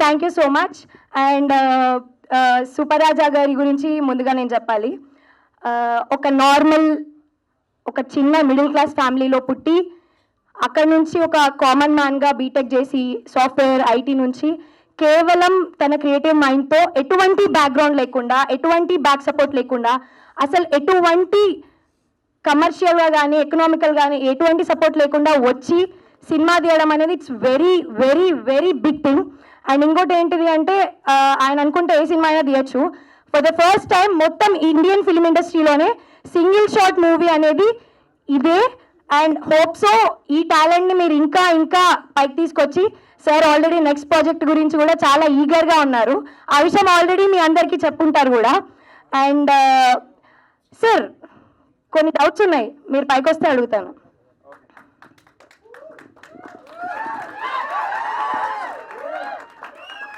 Thank you so much. And super Raja గారి గురించి ముందుగా నేను చెప్పాలి. ఒక నార్మల్, ఒక చిన్న మిడిల్ క్లాస్ ఫ్యామిలీలో పుట్టి అక్కడ నుంచి ఒక కామన్ మ్యాన్గా బీటెక్ చేసి సాఫ్ట్వేర్ ఐటీ నుంచి కేవలం తన క్రియేటివ్ మైండ్తో ఎటువంటి బ్యాక్గ్రౌండ్ లేకుండా, ఎటువంటి బ్యాక్ సపోర్ట్ లేకుండా, అసలు ఎటువంటి కమర్షియల్గా కానీ ఎకనామికల్ కానీ ఎటువంటి సపోర్ట్ లేకుండా వచ్చి సినిమా తీయడం అనేది it's very very very big thing. And ఇంకోటి ఏంటిది అంటే ఆయన అనుకుంటే ఏ సినిమా అయినా తీయచ్చు. ఫర్ ద ఫస్ట్ టైం మొత్తం ఇండియన్ ఫిల్మ్ ఇండస్ట్రీలోనే సింగిల్ షాట్ మూవీ అనేది ఇదే. అండ్ హోప్సో ఈ టాలెంట్ని మీరు ఇంకా ఇంకా పైకి తీసుకొచ్చి, సార్ ఆల్రెడీ నెక్స్ట్ ప్రాజెక్ట్ గురించి కూడా చాలా ఈగర్గా ఉన్నారు. ఆ విషయం ఆల్రెడీ మీ అందరికీ చెప్పుంటారు కూడా. అండ్ సార్ కొన్ని డౌట్స్ ఉన్నాయి, మీరు పైకి వస్తే అడుగుతాను.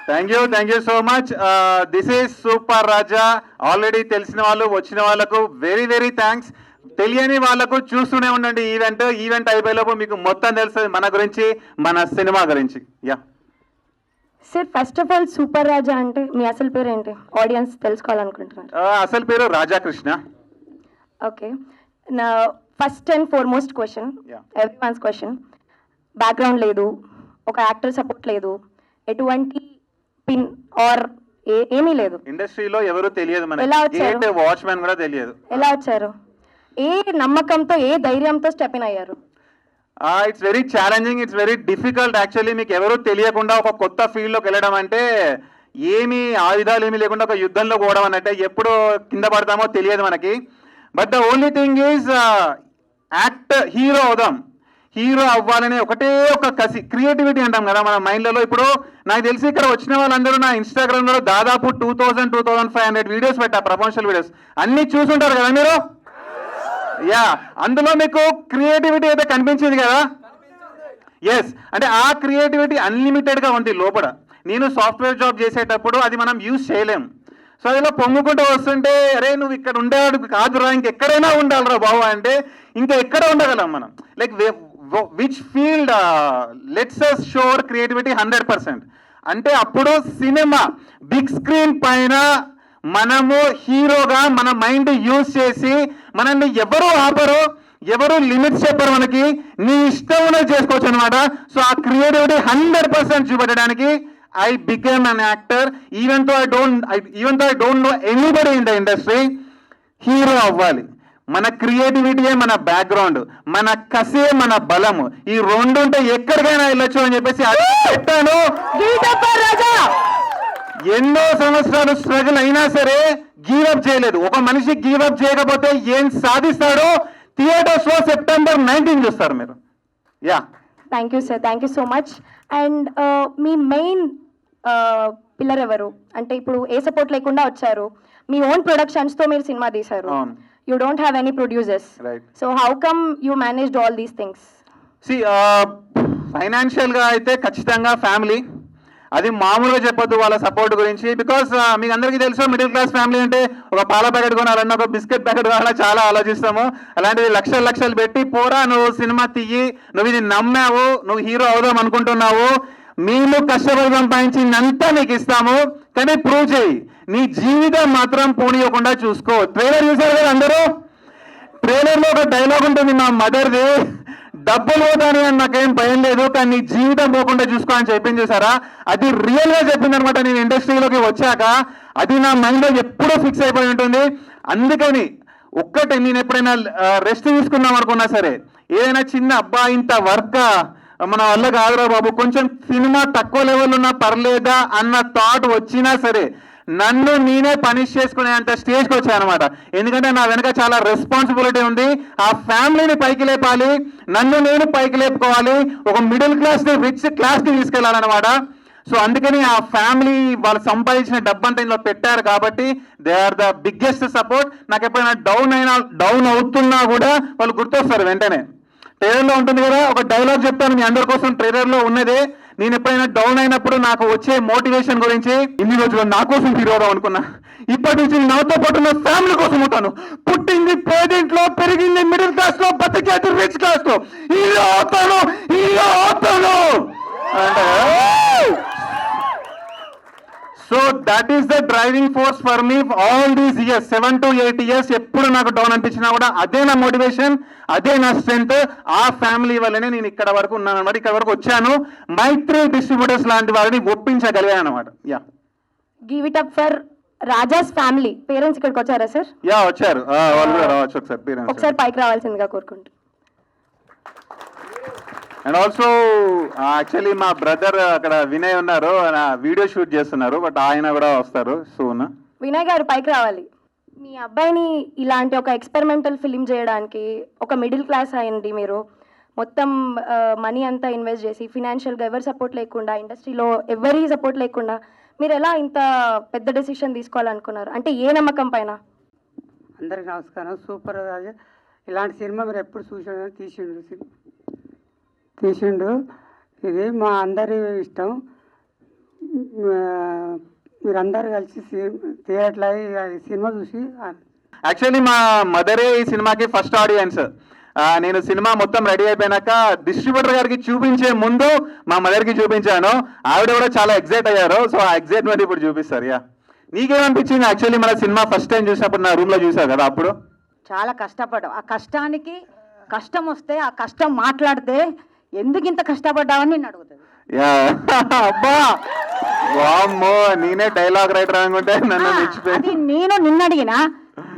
Thank you so much. This is super Raja. Already తెలిసిన వాళ్ళు, వచ్చిన వాళ్ళకు వెరీ వెరీ థ్యాంక్స్. తెలియని వాళ్ళకు చూస్తూనే ఉండండి. ఈవెంట్ అయిపోయేలోపు మీకు మొత్తం తెలుస్తుంది మన గురించి, మన సినిమా గురించి. Yeah sir, first of all super Raja అంటే మీ అసలు పేరు ఏంటి? ఆడియన్స్ తెలుసుకోవాలనుకుంటున్నారు. అసలు పేరు రాజాకృష్ణ. ఓకే, నా first and foremost question, everyone's question. Background లేదు, ఒక యాక్టర్ సపోర్ట్ లేదు, ఎటువంటి పిన్ ఆర్ ఏమీ లేదు. ఇండస్ట్రీలో ఎవరు తెలియదు, మనకి వాచ్మెన్ కూడా తెలియదు. ఎలా వచ్చారు? ఏ నమ్మకంతో, ఏ ధైర్యంతో స్టెప్ ఇన్ అయ్యారు? It's very challenging, it's very difficult actually. మీకు ఎవరు తెలియకుండా ఒక కొత్త ఫీల్డ్లోకి వెళ్ళడం అంటే ఏమి ఆయుధాలు ఏమీ లేకుండా ఒక యుద్ధంలో పోవడం అన్నట్టే. ఎప్పుడు కింద పడతామో తెలియదు మనకి. But the only thing is hero అవుదాం, హీరో అవ్వాలనే ఒకటే ఒక కసి, క్రియేటివిటీ అంటాం కదా మన మైండ్లలో. ఇప్పుడు నాకు తెలిసి ఇక్కడ వచ్చిన వాళ్ళందరూ నా ఇన్స్టాగ్రామ్లో దాదాపు 2500 వీడియోస్ పెట్టా, ప్రమోషనల్ వీడియోస్ అన్నీ చూసుంటారు కదా మీరు. యా, అందులో మీకు క్రియేటివిటీ అయితే కనిపించింది కదా. ఎస్, అంటే ఆ క్రియేటివిటీ అన్లిమిటెడ్గా ఉంది లోపల. నేను సాఫ్ట్వేర్ జాబ్ చేసేటప్పుడు అది మనం యూజ్ చేయలేం. సో అదిలో పొంగుకుంటూ వస్తుంటే, అరే నువ్వు ఇక్కడ ఉండేవాడు కాదురా, ఇంకెక్కడైనా ఉండాలిరా బాబు అంటే ఇంకా ఎక్కడ ఉండగలం మనం. Like which field let's us show our creativity 100%. అంటే అప్పుడు సినిమా బిగ్ స్క్రీన్ పైన మనము హీరోగా మన మైండ్ యూజ్ చేసి మనల్ని ఎవరు ఆపరు, ఎవరు లిమిట్స్ చెప్పరు, మనకి నీ ఇష్టం ఉన్నది చేసుకోవచ్చు అనమాట. సో ఆ creativity 100% చూపెట్టడానికి I became an actor, even though I don't know anybody in the industry. Hero అవ్వాలి. మన క్రియేటివిటీయే మన బ్యాక్గ్రౌండ్, మన కసే మన బలము. ఈ రెండు ఉంటే ఎక్కడికైనా వెళ్ళొచ్చు అని చెప్పేసి పెట్టాను. ఎన్నో సంవత్సరాలు స్ట్రగుల్ అయినా సరే గీవప్ చేయలేదు. ఒక మనిషి గీవప్ చేయకపోతే ఏం సాధిస్తాడో థియేటర్స్ లో September 19 చూస్తారు మీరు. Yeah, thank you sir, thank you so much. And me main pillar ఎవరు? అంటే ఇప్పుడు ఏ సపోర్ట్ లేకుండా వచ్చారు, మీ ఓన్ ప్రొడక్షన్స్తో మీరు సినిమా తీశారు. You don't have any producers. So how come you managed all these things? ఫైనాన్షియల్గా అయితే ఖచ్చితంగా ఫ్యామిలీ, అది మామూలుగా చెప్పొద్దు వాళ్ళ సపోర్ట్ గురించి. బికాస్ మీకు అందరికీ తెలుసు, మిడిల్ క్లాస్ ఫ్యామిలీ అంటే ఒక పాల ప్యాకెట్ కొనాలన్నా, ఒక బిస్కెట్ ప్యాకెట్ కొనాలన్నా చాలా ఆలోచిస్తాము. అలాంటిది లక్షలు పెట్టి పోరా నువ్వు సినిమా తీయి, నువ్వు ఇది నమ్మావు, నువ్వు హీరో అవుదాం అనుకుంటున్నావు, మేము కష్టపడి సంపాదించిందంతా నీకు ఇస్తాము, కానీ ప్రూవ్ చేయి, నీ జీవితం మాత్రం పోనీయకుండా చూసుకో. ట్రైలర్ చూసారు కదా అందరూ? ట్రైలర్లో ఒక డైలాగ్ ఉంటుంది మా మదర్ది, డబ్బులు పోతాని అని నాకేం భయం లేదు, కానీ నీ జీవితం పోకుండా చూసుకో అని చెప్పింది చూసారా. అది రియల్గా చెప్పింది అనమాట. నేను ఇండస్ట్రీలోకి వచ్చాక అది నా మైండ్లో ఎప్పుడూ ఫిక్స్ అయిపోయి ఉంటుంది. అందుకని ఒక్కటే, నేను ఎప్పుడైనా రెస్ట్ తీసుకుందాం అనుకున్నా సరే, ఏదైనా చిన్న అబ్బా ఇంత వర్క్ మన వల్ల కాదురా బాబు, కొంచెం సినిమా తక్కువ లెవెల్ ఉన్నా పర్లేదా అన్న థాట్ వచ్చినా సరే నన్ను నేనే పనిష్ చేసుకునే అంత స్టేజ్కి వచ్చాను అనమాట. ఎందుకంటే నా వెనక చాలా రెస్పాన్సిబిలిటీ ఉంది. ఆ ఫ్యామిలీని పైకి లేపాలి, నన్ను నేను పైకి లేపుకోవాలి, ఒక మిడిల్ క్లాస్ని రిచ్ క్లాస్కి తీసుకెళ్ళాలన్నమాట. సో అందుకని ఆ ఫ్యామిలీ వాళ్ళు సంపాదించిన డబ్బంతా ఇందులో పెట్టారు కాబట్టి they are the biggest support. నాకు ఎప్పుడైనా డౌన్ అవుతున్నా కూడా వాళ్ళు గుర్తొస్తారు వెంటనే. ట్రైలర్లో ఉంటుంది కదా, ఒక డైలాగ్ చెప్తాను మీ అందరి కోసం, ట్రైలర్లో ఉన్నదే. నేను ఎప్పుడైనా డౌన్ అయినప్పుడు నాకు వచ్చే మోటివేషన్ గురించి, ఇన్ని రోజులు నా కోసం హీరో అనుకున్నా, ఇప్పటి నుంచి నాతో పాటు నా ఫ్యామిలీ కోసం ఉంటాను. పుట్టింది పేదింట్లో, పెరిగింది మిడిల్ క్లాస్ లో, బతికేది రిచ్ క్లాస్ లో, హీరో అవుతాను అంటే so that is the driving force for me all these years 7 to 8 years. ఎప్పుడు నాకు డౌన్ అనిపించినా కూడా అదే నా మోటివేషన్, అదే నా స్ట్రెంత్. ఆ ఫ్యామిలీ వల్లనే నేను ఇక్కడ వరకు ఉన్నాను అనమాట, ఇక్కడ వరకు వచ్చాను. మైత్రి డిస్ట్రిబ్యూటర్స్ లాంటి వారిని ఒప్పించగలిగాను అనమాట. Yeah, give it up for Raja's family. Parents ఇక్కడికి వచ్చారా సార్? యా వచ్చారు, వాళ్ళు కూడా రావచ్చు ఒకసారి పేరెంట్స్. ఒకసారి పైకి రావాల్సిందిగా కోరుకుంటూ. అండ్ ఆల్సో యాక్చువల్లీ మా బ్రదర్ అక్కడ వినయ్ ఉన్నారు, వీడియో షూట్ చేస్తున్నారు, బట్ ఆయన కూడా వస్తారు సూన్. వినయ్ గారు పైకి రావాలి. మీ అబ్బాయిని ఇలాంటి ఒక ఎక్స్పెరిమెంటల్ ఫిలిం చేయడానికి, ఒక మిడిల్ క్లాస్ అయ్యండి మీరు, మొత్తం మనీ అంతా ఇన్వెస్ట్ చేసి ఫినాన్షియల్గా ఎవరి సపోర్ట్ లేకుండా, ఇండస్ట్రీలో ఎవరి సపోర్ట్ లేకుండా మీరు ఎలా ఇంత పెద్ద డెసిషన్ తీసుకోవాలనుకున్నారు? అంటే ఏ నమ్మకం పైన? అందరికి నమస్కారం. సూపర్ రాజా, ఇలాంటి సినిమా మీరు ఎప్పుడు తీసిండు. ఇది మా అందరి ఇష్టం. మీరందరూ కలిసి థియేటర్లో ఈ సినిమా చూసి. యాక్చువల్లీ మా మదరే ఈ సినిమాకి ఫస్ట్ ఆడియన్స్. నేను సినిమా మొత్తం రెడీ అయిపోయినాక డిస్ట్రిబ్యూటర్ గారికి చూపించే ముందు మా మదర్కి చూపించాను. ఆవిడ కూడా చాలా ఎగ్జైట్ అయ్యారు. సో ఆ ఎగ్జైట్మెంట్ ఇప్పుడు చూపిస్తారు. యా, నీకేమనిపించింది? యాక్చువల్లీ మన సినిమా ఫస్ట్ టైం చూసినప్పుడు నా రూమ్లో చూసావు కదా, అప్పుడు చాలా కష్టపడ్డాం. ఆ కష్టానికి కష్టం వస్తే, ఆ కష్టం మాట్లాడితే ఎందుకు ఇంత కష్టపడ్డావని నేను అడుగుతుంది. యా అబ్బా వామ్మో, నేనే డైలాగ్ రైటర్ అనుకుంటే నన్ను మెచ్చిపోయి. అది నేను నిన్న అడిగినా,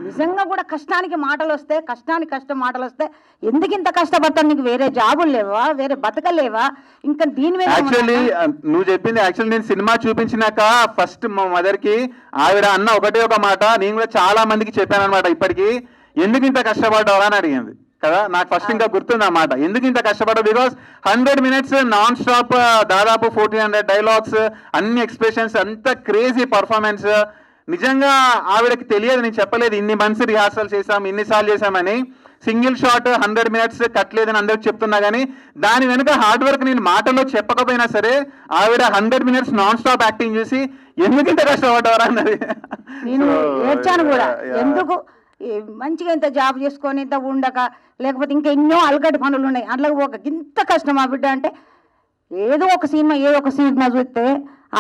నిజంగా కూడా కష్టానికి మాటలు వస్తే, కష్టానికి కష్టం మాటలు వస్తే ఎందుకు ఇంత కష్టపడతావు? నీకు వేరే జాబులు లేవా, వేరే బతకలేవా? ఇంకా దీని మీద యాక్చువల్లీ నువ్వు చెప్పింది, యాక్చువల్లీ నేను సినిమా చూపించినాక ఫస్ట్ మా మదర్కి ఆవిడ అన్న ఒకటే ఒక మాట, నేను కూడా చాలా మందికి చెప్పాను అనమాట. ఇప్పటికీ ఎందుకు ఇంత కష్టపడ్డావా అని అడిగింది కదా. నాకు ఫస్ట్ ఇంకా గుర్తుంది అన్నమాట, ఎందుకు ఇంత కష్టపడ్డావు. బికాస్ 100 minutes నాన్ స్టాప్, దాదాపు 1400 డైలాగ్స్, అన్ని ఎక్స్ప్రెషన్స్, అంత క్రేజీ పర్ఫార్మెన్స్. నిజంగా ఆవిడకి తెలియదు, నేను చెప్పలేదు ఇన్ని మంత్స్ రిహార్సల్ చేసాం, ఇన్నిసార్లు చేసామని. సింగిల్ షాట్ 100 minutes కట్టలేదని అందరికి చెప్తున్నా కానీ దాని వెనుక హార్డ్ వర్క్ నేను మాటల్లో చెప్పకపోయినా సరే ఆవిడ 100 minutes నాన్ స్టాప్ యాక్టింగ్ చూసి ఎందుకు ఇంత కష్టపడ్డారా అన్నది. నేను ఏడ్చాను కూడా. ఎందుకు మంచిగా ఇంత జాబ్ చేసుకొని ఇంత ఉండక, లేకపోతే ఇంకా ఎన్నో అలగడ్డ పనులు ఉన్నాయి, అట్లా ఒక ఇంత కష్టం ఆ బిడ్డ అంటే. ఏదో ఒక సినిమా చూస్తే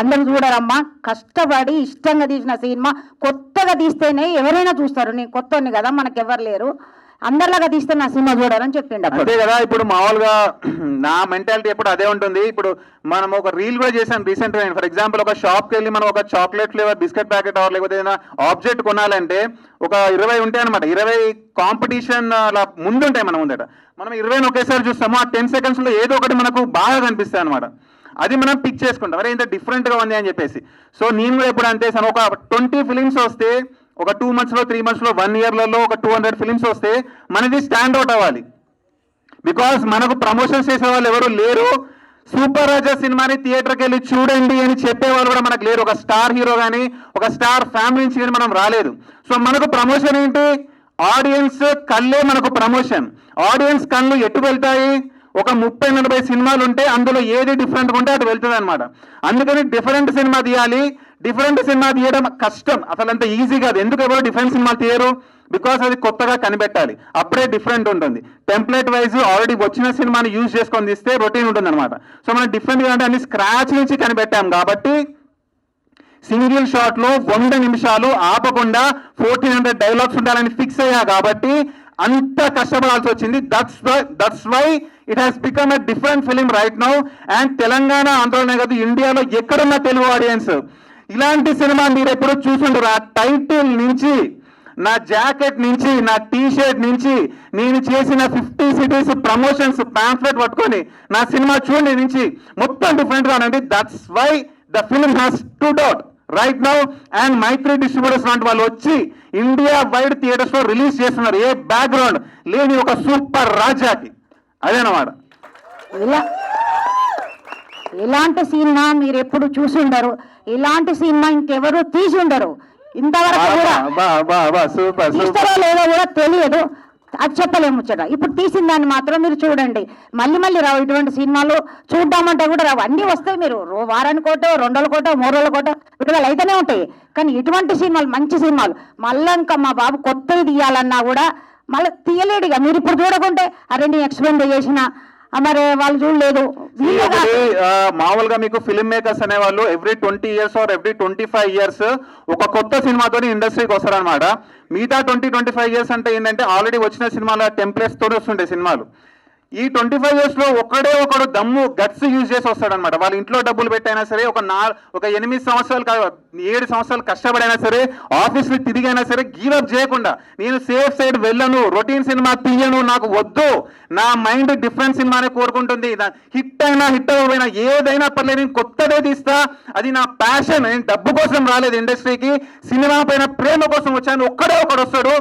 అందరూ చూడరమ్మా. కష్టపడి ఇష్టంగా తీసిన సినిమా కొత్తగా తీస్తేనే ఎవరైనా చూస్తారు. నేను కొత్తని కదా, మనకు ఎవరు లేరు, అందరిలాగా తీస్తే నా సినిమా చూడాలని చెప్పిండు. అంతే కదా. ఇప్పుడు మామూలుగా నా మెంటాలిటీ ఎప్పుడు అదే ఉంటుంది. ఇప్పుడు మనం ఒక రీల్ కూడా చేశాను రీసెంట్ గా. ఫర్ ఎగ్జాంపుల్ ఒక షాప్కి వెళ్ళి మనం ఒక చాక్లెట్ ఫ్లేవర్ బిస్కెట్ ప్యాకెట్ లేకపోతే ఏదైనా ఆబ్జెక్ట్ కొనాలంటే ఒక 20 ఉంటాయి అనమాట. 20 కాంపిటీషన్ అలా ముందుంటాయి మన ముందట. మనం 20 ఒకేసారి చూస్తాము. ఆ 10 seconds లో ఏదో ఒకటి మనకు బాగా కనిపిస్తాయి అనమాట. అది మనం పిక్ చేసుకుంటాం, అరే ఇంత డిఫరెంట్గా ఉంది అని చెప్పేసి. సో నేను కూడా ఎప్పుడు అంతే సార్, ఒక 20 films వస్తే ఒక 2 months లో 3 months లో 1 yearలలో ఒక 200 films వస్తే మనది స్టాండ్ అవుట్ అవ్వాలి. బికాస్ మనకు ప్రమోషన్స్ చేసే వాళ్ళు ఎవరు లేరు. సూపర్ రాజా సినిమాని థియేటర్కి వెళ్ళి చూడండి అని చెప్పేవాళ్ళు కూడా మనకు లేరు. ఒక స్టార్ హీరో కానీ ఒక స్టార్ ఫ్యామిలీ నుంచి కానీ మనం రాలేదు. సో మనకు ప్రమోషన్ ఏంటి? ఆడియన్స్ కళ్ళే మనకు ప్రమోషన్. ఆడియన్స్ కళ్ళు ఎటు వెళ్తాయి? ఒక 30-40 సినిమాలు ఉంటే అందులో ఏది డిఫరెంట్గా ఉంటే అటు వెళ్తుంది అనమాట. అందుకని డిఫరెంట్ సినిమా తీయాలి. డిఫరెంట్ సినిమా తీయడం కష్టం, అసలు అంత ఈజీ కాదు. ఎందుకు ఎవరు డిఫరెంట్ సినిమా తీయరు? బికాస్ అది కొత్తగా కనిపెట్టాలి, అప్పుడే డిఫరెంట్ ఉంటుంది. టెంప్లెట్ వైజ్ ఆల్రెడీ వచ్చిన సినిమాని యూజ్ చేసుకొని తీస్తే రొటీన్ ఉంటుంది అనమాట. సో మనం డిఫరెంట్గా అంటే అన్ని స్క్రాచ్ నుంచి కనిపెట్టాం కాబట్టి సింగిల్ షాట్ లో 100 నిమిషాలు ఆపకుండా 1400 డైలాగ్స్ ఉండాలని ఫిక్స్ అయ్యా కాబట్టి అంత కష్టపడాల్సి వచ్చింది. That's why it has become a different film right now. And Telangana, ఆంధ్రలోనే కాదు, ఇండియాలో ఎక్కడున్న తెలుగు ఆడియన్స్ ఇలాంటి సినిమా మీరు ఎప్పుడు చూసుంటారు. ఆ టైటిల్ నుంచి, నా జాకెట్ నుంచి, నా టీషర్ట్ నుంచి, నేను చేసిన 50 cities ప్రమోషన్స్ పాంఫ్లెట్ పట్టుకొని నా సినిమా చూడండి నుంచి మొత్తం డిఫరెంట్గా ఉండండి. That's why the film has stood out right now. And Mythri distributors లాంటి వాళ్ళు వచ్చి ఇండియా వైడ్ థియేటర్స్ లో రిలీజ్ చేస్తున్నారు. ఏ బ్యాక్గ్రౌండ్ లేని ఒక సూపర్ రాజాకి. అదేనమాట. ఇలాంటి సినిమా మీరు ఎప్పుడు చూసి ఉండరు, ఇలాంటి సినిమా ఇంకెవరు తీసి ఉండరు. ఇంతవరకు కూడా లేదో కూడా తెలియదు, అది చెప్పలేము ముచ్చట. ఇప్పుడు తీసిన దాన్ని మాత్రం మీరు చూడండి. మళ్ళీ రావు ఇటువంటి సినిమాలు. చూద్దామంటే కూడా రావు. అన్నీ వస్తాయి. మీరు వారానికోటో 2 రోజులకోటో 3 రోజులకోటో విడుదల అయితేనే ఉంటాయి. కానీ ఇటువంటి సినిమాలు, మంచి సినిమాలు, మళ్ళీ ఇంకా మా బాబు కొత్తవి తీయాలన్నా కూడా మళ్ళీ తీయలేడుగా. మీరు ఇప్పుడు చూడకుంటే అరే నేను ఎక్స్ప్లెయిన్ చేసిన మరి వాళ్ళు చూడలేదు వీళ్ళే కాదు. మామూలుగా మీకు ఫిల్మ్ మేకర్స్ అనేవాళ్ళు every 20 years or every 25 years ఒక కొత్త సినిమాతో ఇండస్ట్రీకి వస్తారనమాట. మిగతా 20-25 years అంటే ఏంటంటే ఆల్రెడీ వచ్చిన సినిమాల టెంప్లెట్స్ తోటి వస్తుంటాయి సినిమాలు. ఈ 25 years లో ఒకడు దమ్ము గట్స్ యూజ్ చేసి వస్తాడనమాట. వాళ్ళ ఇంట్లో డబ్బులు పెట్టైనా సరే ఒక 8 సంవత్సరాలు 7 సంవత్సరాలు కష్టపడైనా సరే ఆఫీస్కి తిరిగైనా సరే గివ్ అప్ చేయకుండా నేను సేఫ్ సైడ్ వెళ్ళను, రొటీన్ సినిమా తీయను, నాకు వద్దు, నా మైండ్ డిఫరెంట్ సినిమానే కోరుకుంటుంది, హిట్ అయినా హిట్ అవ్వకపోయినా ఏదైనా పర్లేదు నేను కొత్తదే తీస్తా, అది నా ప్యాషన్, నేను డబ్బు కోసం రాలేదు ఇండస్ట్రీకి, సినిమా పైన ప్రేమ కోసం వచ్చాను. ఒకడు వస్తాడు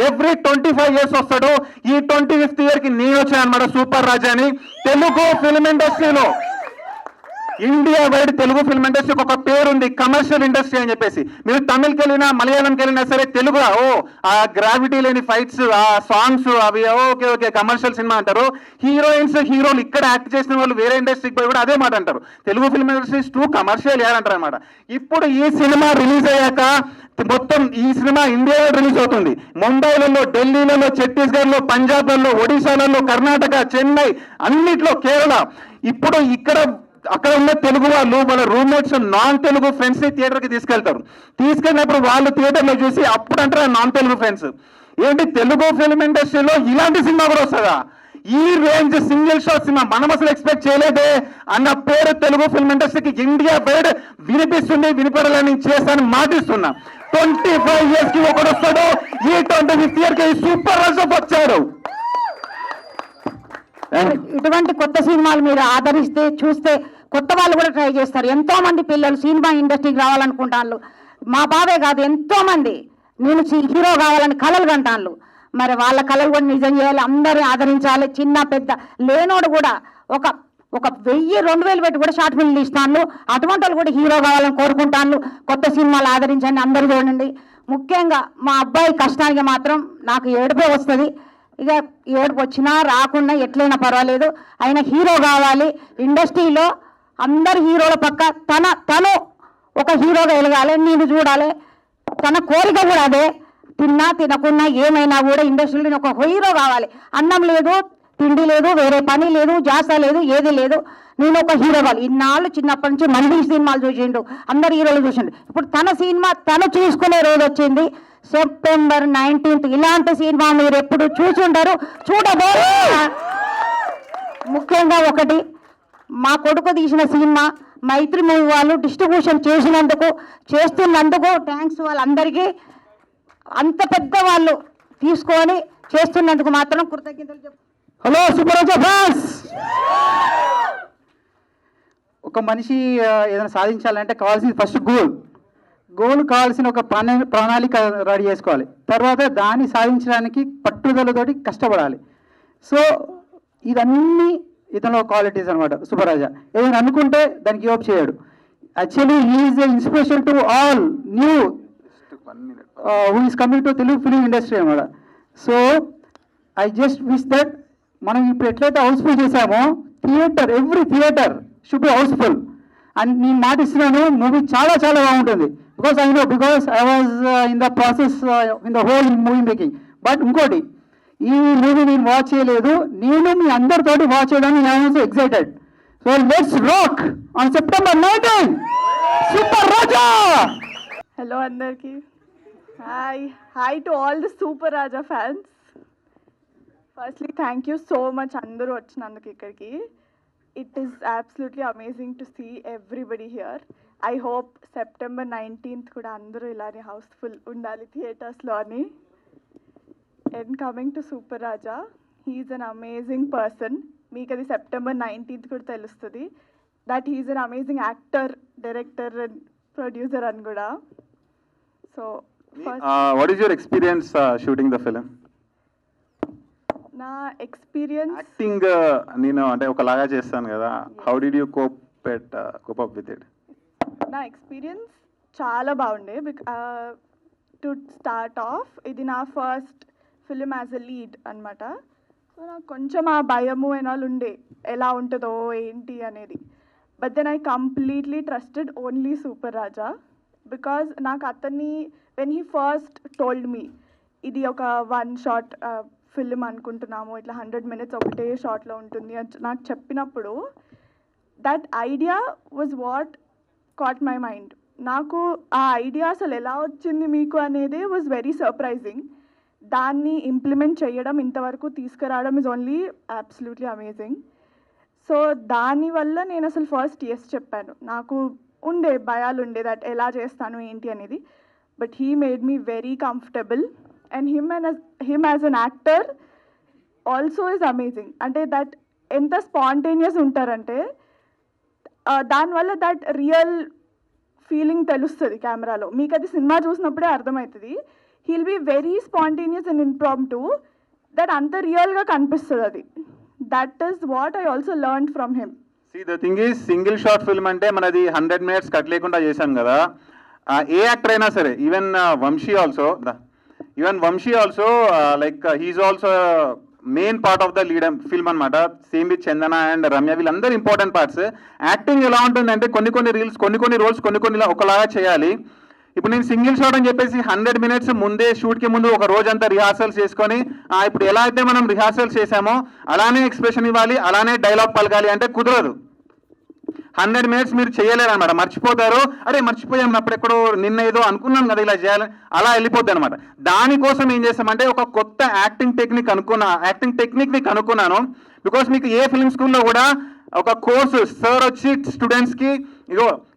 ఎవ్రీ 25 years వస్తాడు. ఈ 25th year కి నేను వచ్చాను అనమాట సూపర్ రాజా అని. తెలుగు ఫిల్మ్ ఇండస్ట్రీలో ఇండియా వైడ్ తెలుగు ఫిల్మ్ ఇండస్ట్రీకి ఒక పేరు ఉంది, కమర్షియల్ ఇండస్ట్రీ అని చెప్పేసి. మీరు తమిళ్కి వెళ్ళినా మలయాళంకి వెళ్ళినా సరే తెలుగు ఆ గ్రావిటీ లేని ఫైట్స్, ఆ సాంగ్స్ అవి ఓకే కమర్షియల్ సినిమా అంటారు. హీరోలు ఇక్కడ యాక్ట్ చేసిన వాళ్ళు వేరే ఇండస్ట్రీకి పోయి కూడా అదే మాట అంటారు, Telugu film industries two commercial అంటారు అనమాట. ఇప్పుడు ఈ సినిమా రిలీజ్ అయ్యాక మొత్తం ఈ సినిమా ఇండియాలో రిలీజ్ అవుతుంది. ముంబైలలో, ఢిల్లీలలో, ఛత్తీస్గఢ్లో, పంజాబ్లలో, ఒడిశాలలో, కర్ణాటక, చెన్నై, అన్నిట్లో, కేరళ. ఇప్పుడు అక్కడ ఉన్న తెలుగు వాళ్ళు వాళ్ళ రూమ్మేట్స్ నాన్ తెలుగు ఫ్రెండ్స్ ని థియేటర్ కి తీసుకెళ్ళినప్పుడు వాళ్ళు థియేటర్ లో చూసి అప్పుడు అంటారు నాన్ తెలుగు ఫ్రెండ్స్ ఏంటి తెలుగు ఫిల్మ్ ఇండస్ట్రీలో ఇలాంటి సినిమా కూడా వస్తుందా, ఈ రేంజ్ సింగిల్ షాట్ సినిమా మనం అసలు ఎక్స్పెక్ట్ చేయలేదే అన్న పేరు తెలుగు ఫిల్మ్ ఇండస్ట్రీకి ఇండియా వైడ్ వినిపిస్తుంది. వినిపడాలని చేస్తానని మాటిస్తున్నా. 25 years కి ఒకడు వస్తాడు, ఈ 25th year కి సూపర్ రాజా వచ్చాడు. ఇటువంటి కొత్త సినిమాలు మీరు ఆదరిస్తే చూస్తే కొత్త వాళ్ళు కూడా ట్రై చేస్తారు. ఎంతో మంది పిల్లలు సినిమా ఇండస్ట్రీకి రావాలనుకుంటాను. మా బాబే కాదు ఎంతో మంది నేను హీరో కావాలని కలలు కంటాను. మరి వాళ్ళ కలలు కూడా నిజం చేయాలి, అందరూ ఆదరించాలి. చిన్న పెద్ద లేనోడు కూడా ఒక 1000-2000 పెట్టి కూడా షార్ట్ ఫిల్మ్ ఇస్తాను. అటువంటి వాళ్ళు కూడా హీరో కావాలని కోరుకుంటాను. కొత్త సినిమాలు ఆదరించండి, అందరూ చూడండి. ముఖ్యంగా మా అబ్బాయి కష్టానికి మాత్రం నాకు ఏడుపే వస్తుంది. ఇక ఏడుపు వచ్చినా రాకున్నా ఎట్లయినా పర్వాలేదు, ఆయన హీరో కావాలి. ఇండస్ట్రీలో అందరు హీరోల పక్క తను ఒక హీరోగా ఎదగాలి, నేను చూడాలి. తన కోరిక కూడా అదే, తిన్నా తినకున్నా ఏమైనా కూడా ఇండస్ట్రీలో నేను ఒక హీరో కావాలి. అన్నం లేదు, తిండి లేదు, వేరే పని లేదు, జాస లేదు, ఏది లేదు, నేను ఒక హీరో కావాలి. ఇన్నాళ్ళు చిన్నప్పటి నుంచి మంది సినిమాలు చూసిండు, అందరు హీరోలు చూసిండు. ఇప్పుడు తన సినిమా తను చూసుకునే రోజు వచ్చింది, September 19th. ఇలాంటి సినిమా మీరు ఎప్పుడు చూసుంటారు, చూడబోరు. ముఖ్యంగా ఒకటి, మా కొడుకు తీసిన సినిమా మైత్రి మూవీ వాళ్ళు డిస్ట్రిబ్యూషన్ చేస్తున్నందుకు థ్యాంక్స్ వాళ్ళందరికీ. అంత పెద్ద వాళ్ళు తీసుకొని చేస్తున్నందుకు మాత్రం కృతజ్ఞతలు చెప్తాను. Hello super Raja fans. ఒక మనిషి ఏదైనా సాధించాలంటే కావాల్సింది ఫస్ట్ గోల్ కావాల్సిన ఒక ప్రణాళిక రెడీ చేసుకోవాలి. తర్వాత దాన్ని సాధించడానికి పట్టుదలతోటి కష్టపడాలి. సో ఇదన్నీ ఇతనిలో క్వాలిటీస్ అనమాట సుబ్బరాజా. ఏదైనా అనుకుంటే దానికి గివ్ అప్ చేయడు. Actually he is a inspiration to all new who is coming to Telugu film industry అనమాట. So I just wish that మనం ఇప్పుడు ఎట్లయితే హౌస్ఫుల్ చేసామో every theatre should be housefull అని నేను మాటిస్తున్నాను. మూవీ చాలా చాలా బాగుంటుంది. Because I was in the process in the whole movie making. But ఇంకోటి, ఈ మూవీ నేను వాచ్ చేయలేదు, నేను మీ అందరితోటి వాచ్ చేయడానికి I'm also excited. So let's rock on September 19 super Raja. Hello అందరికి, hi to all the super Raja fans. Firstly thank you so much అందరూ వచ్చినందుకు ఇక్కడికి. It is absolutely amazing to see everybody here. I hope September 19th కూడా అందరూ ఇలానే housefull ఉండాలి థియేటర్స్లో అని. And coming to super Raja, he is an amazing person. మీకు అది September 19th కూడా తెలుస్తుంది that he is an amazing actor, director and producer అని కూడా. So what is your experience shooting the film? నా ఎక్స్పీరియన్స్ యాక్టింగ్ నేను అంటే ఒకలాగా చేస్తాను కదా, how did you cope up with it? నా ఎక్స్పీరియన్స్ చాలా బాగుండే. టు స్టార్ట్ ఆఫ్, ఇది నా first film as a lead అనమాట. సో నాకు కొంచెం ఆ భయము ఎనాలు ఉండే, ఎలా ఉంటుందో ఏంటి అనేది. But then I completely trusted only super Raja. Because నాకు అతన్ని when he first told me ఇది ఒక 1 shot ఫిల్మ్ అనుకుంటున్నాము, ఇట్లా 100 minutes ఒకటే షార్ట్లో ఉంటుంది అని నాకు చెప్పినప్పుడు that idea was what caught my mind. నాకు ఆ ఐడియా అసలు ఎలా వచ్చింది మీకు అనేది వాజ్ వెరీ సర్ప్రైజింగ్. దాన్ని ఇంప్లిమెంట్ చేయడం, ఇంతవరకు తీసుకురావడం is only absolutely amazing. So దానివల్ల నేను అసలు ఫస్ట్ ఎస్ చెప్పాను. నాకు ఉండే భయాలు ఉండే దట్ ఎలా చేస్తాను ఏంటి అనేది, but he made me very comfortable and him as an actor also is amazing. అంటే దట్ ఎంత స్పాంటేనియస్ ఉంటారంటే దానివల్ల దట్ రియల్ ఫీలింగ్ తెలుస్తుంది కెమెరాలో. మీకు అది సినిమా చూసినప్పుడే అర్థమవుతుంది. He'll be very spontaneous and impromptu, that అంత రియల్గా కనిపిస్తుంది అది. That is what I also learn from him. See the thing is single short film అంటే మనది 100 minutes కట్ లేకుండా చేశాం కదా. ఏ యాక్టర్ అయినా సరే, even Vamshi also like he is also main part of the lead film అనమాట. Same with Chandana and Ramya, వీళ్ళందరూ important parts. Acting ఎలా ఉంటుందంటే కొన్ని రీల్స్ కొన్ని రోల్స్ కొన్ని ఒకలాగా చేయాలి. ఇప్పుడు నేను సింగిల్ షాట్ అని చెప్పేసి 100 minutes ముందే షూట్కి ముందు ఒక రోజంతా రిహార్సల్స్ చేసుకొని ఇప్పుడు ఎలా అయితే మనం రిహార్సల్స్ చేసామో అలానే ఎక్స్ప్రెషన్ ఇవ్వాలి, అలానే డైలాగ్ పలకాలి అంటే కుదరదు. 100 minutes మీరు చేయలేరు అనమాట. మర్చిపోతారు, అరే మర్చిపోయాం అప్పుడెక్కడో నిన్న ఏదో అనుకున్నాం కదా ఇలా చేయాలి, అలా వెళ్ళిపోద్ది అనమాట. దానికోసం ఏం చేస్తామంటే ఒక కొత్త యాక్టింగ్ టెక్నిక్ని కనుక్కున్నాను. బికాస్ మీకు ఏ ఫిల్మ్ స్కూల్లో కూడా ఒక కోర్సు సార్ వచ్చి స్టూడెంట్స్కి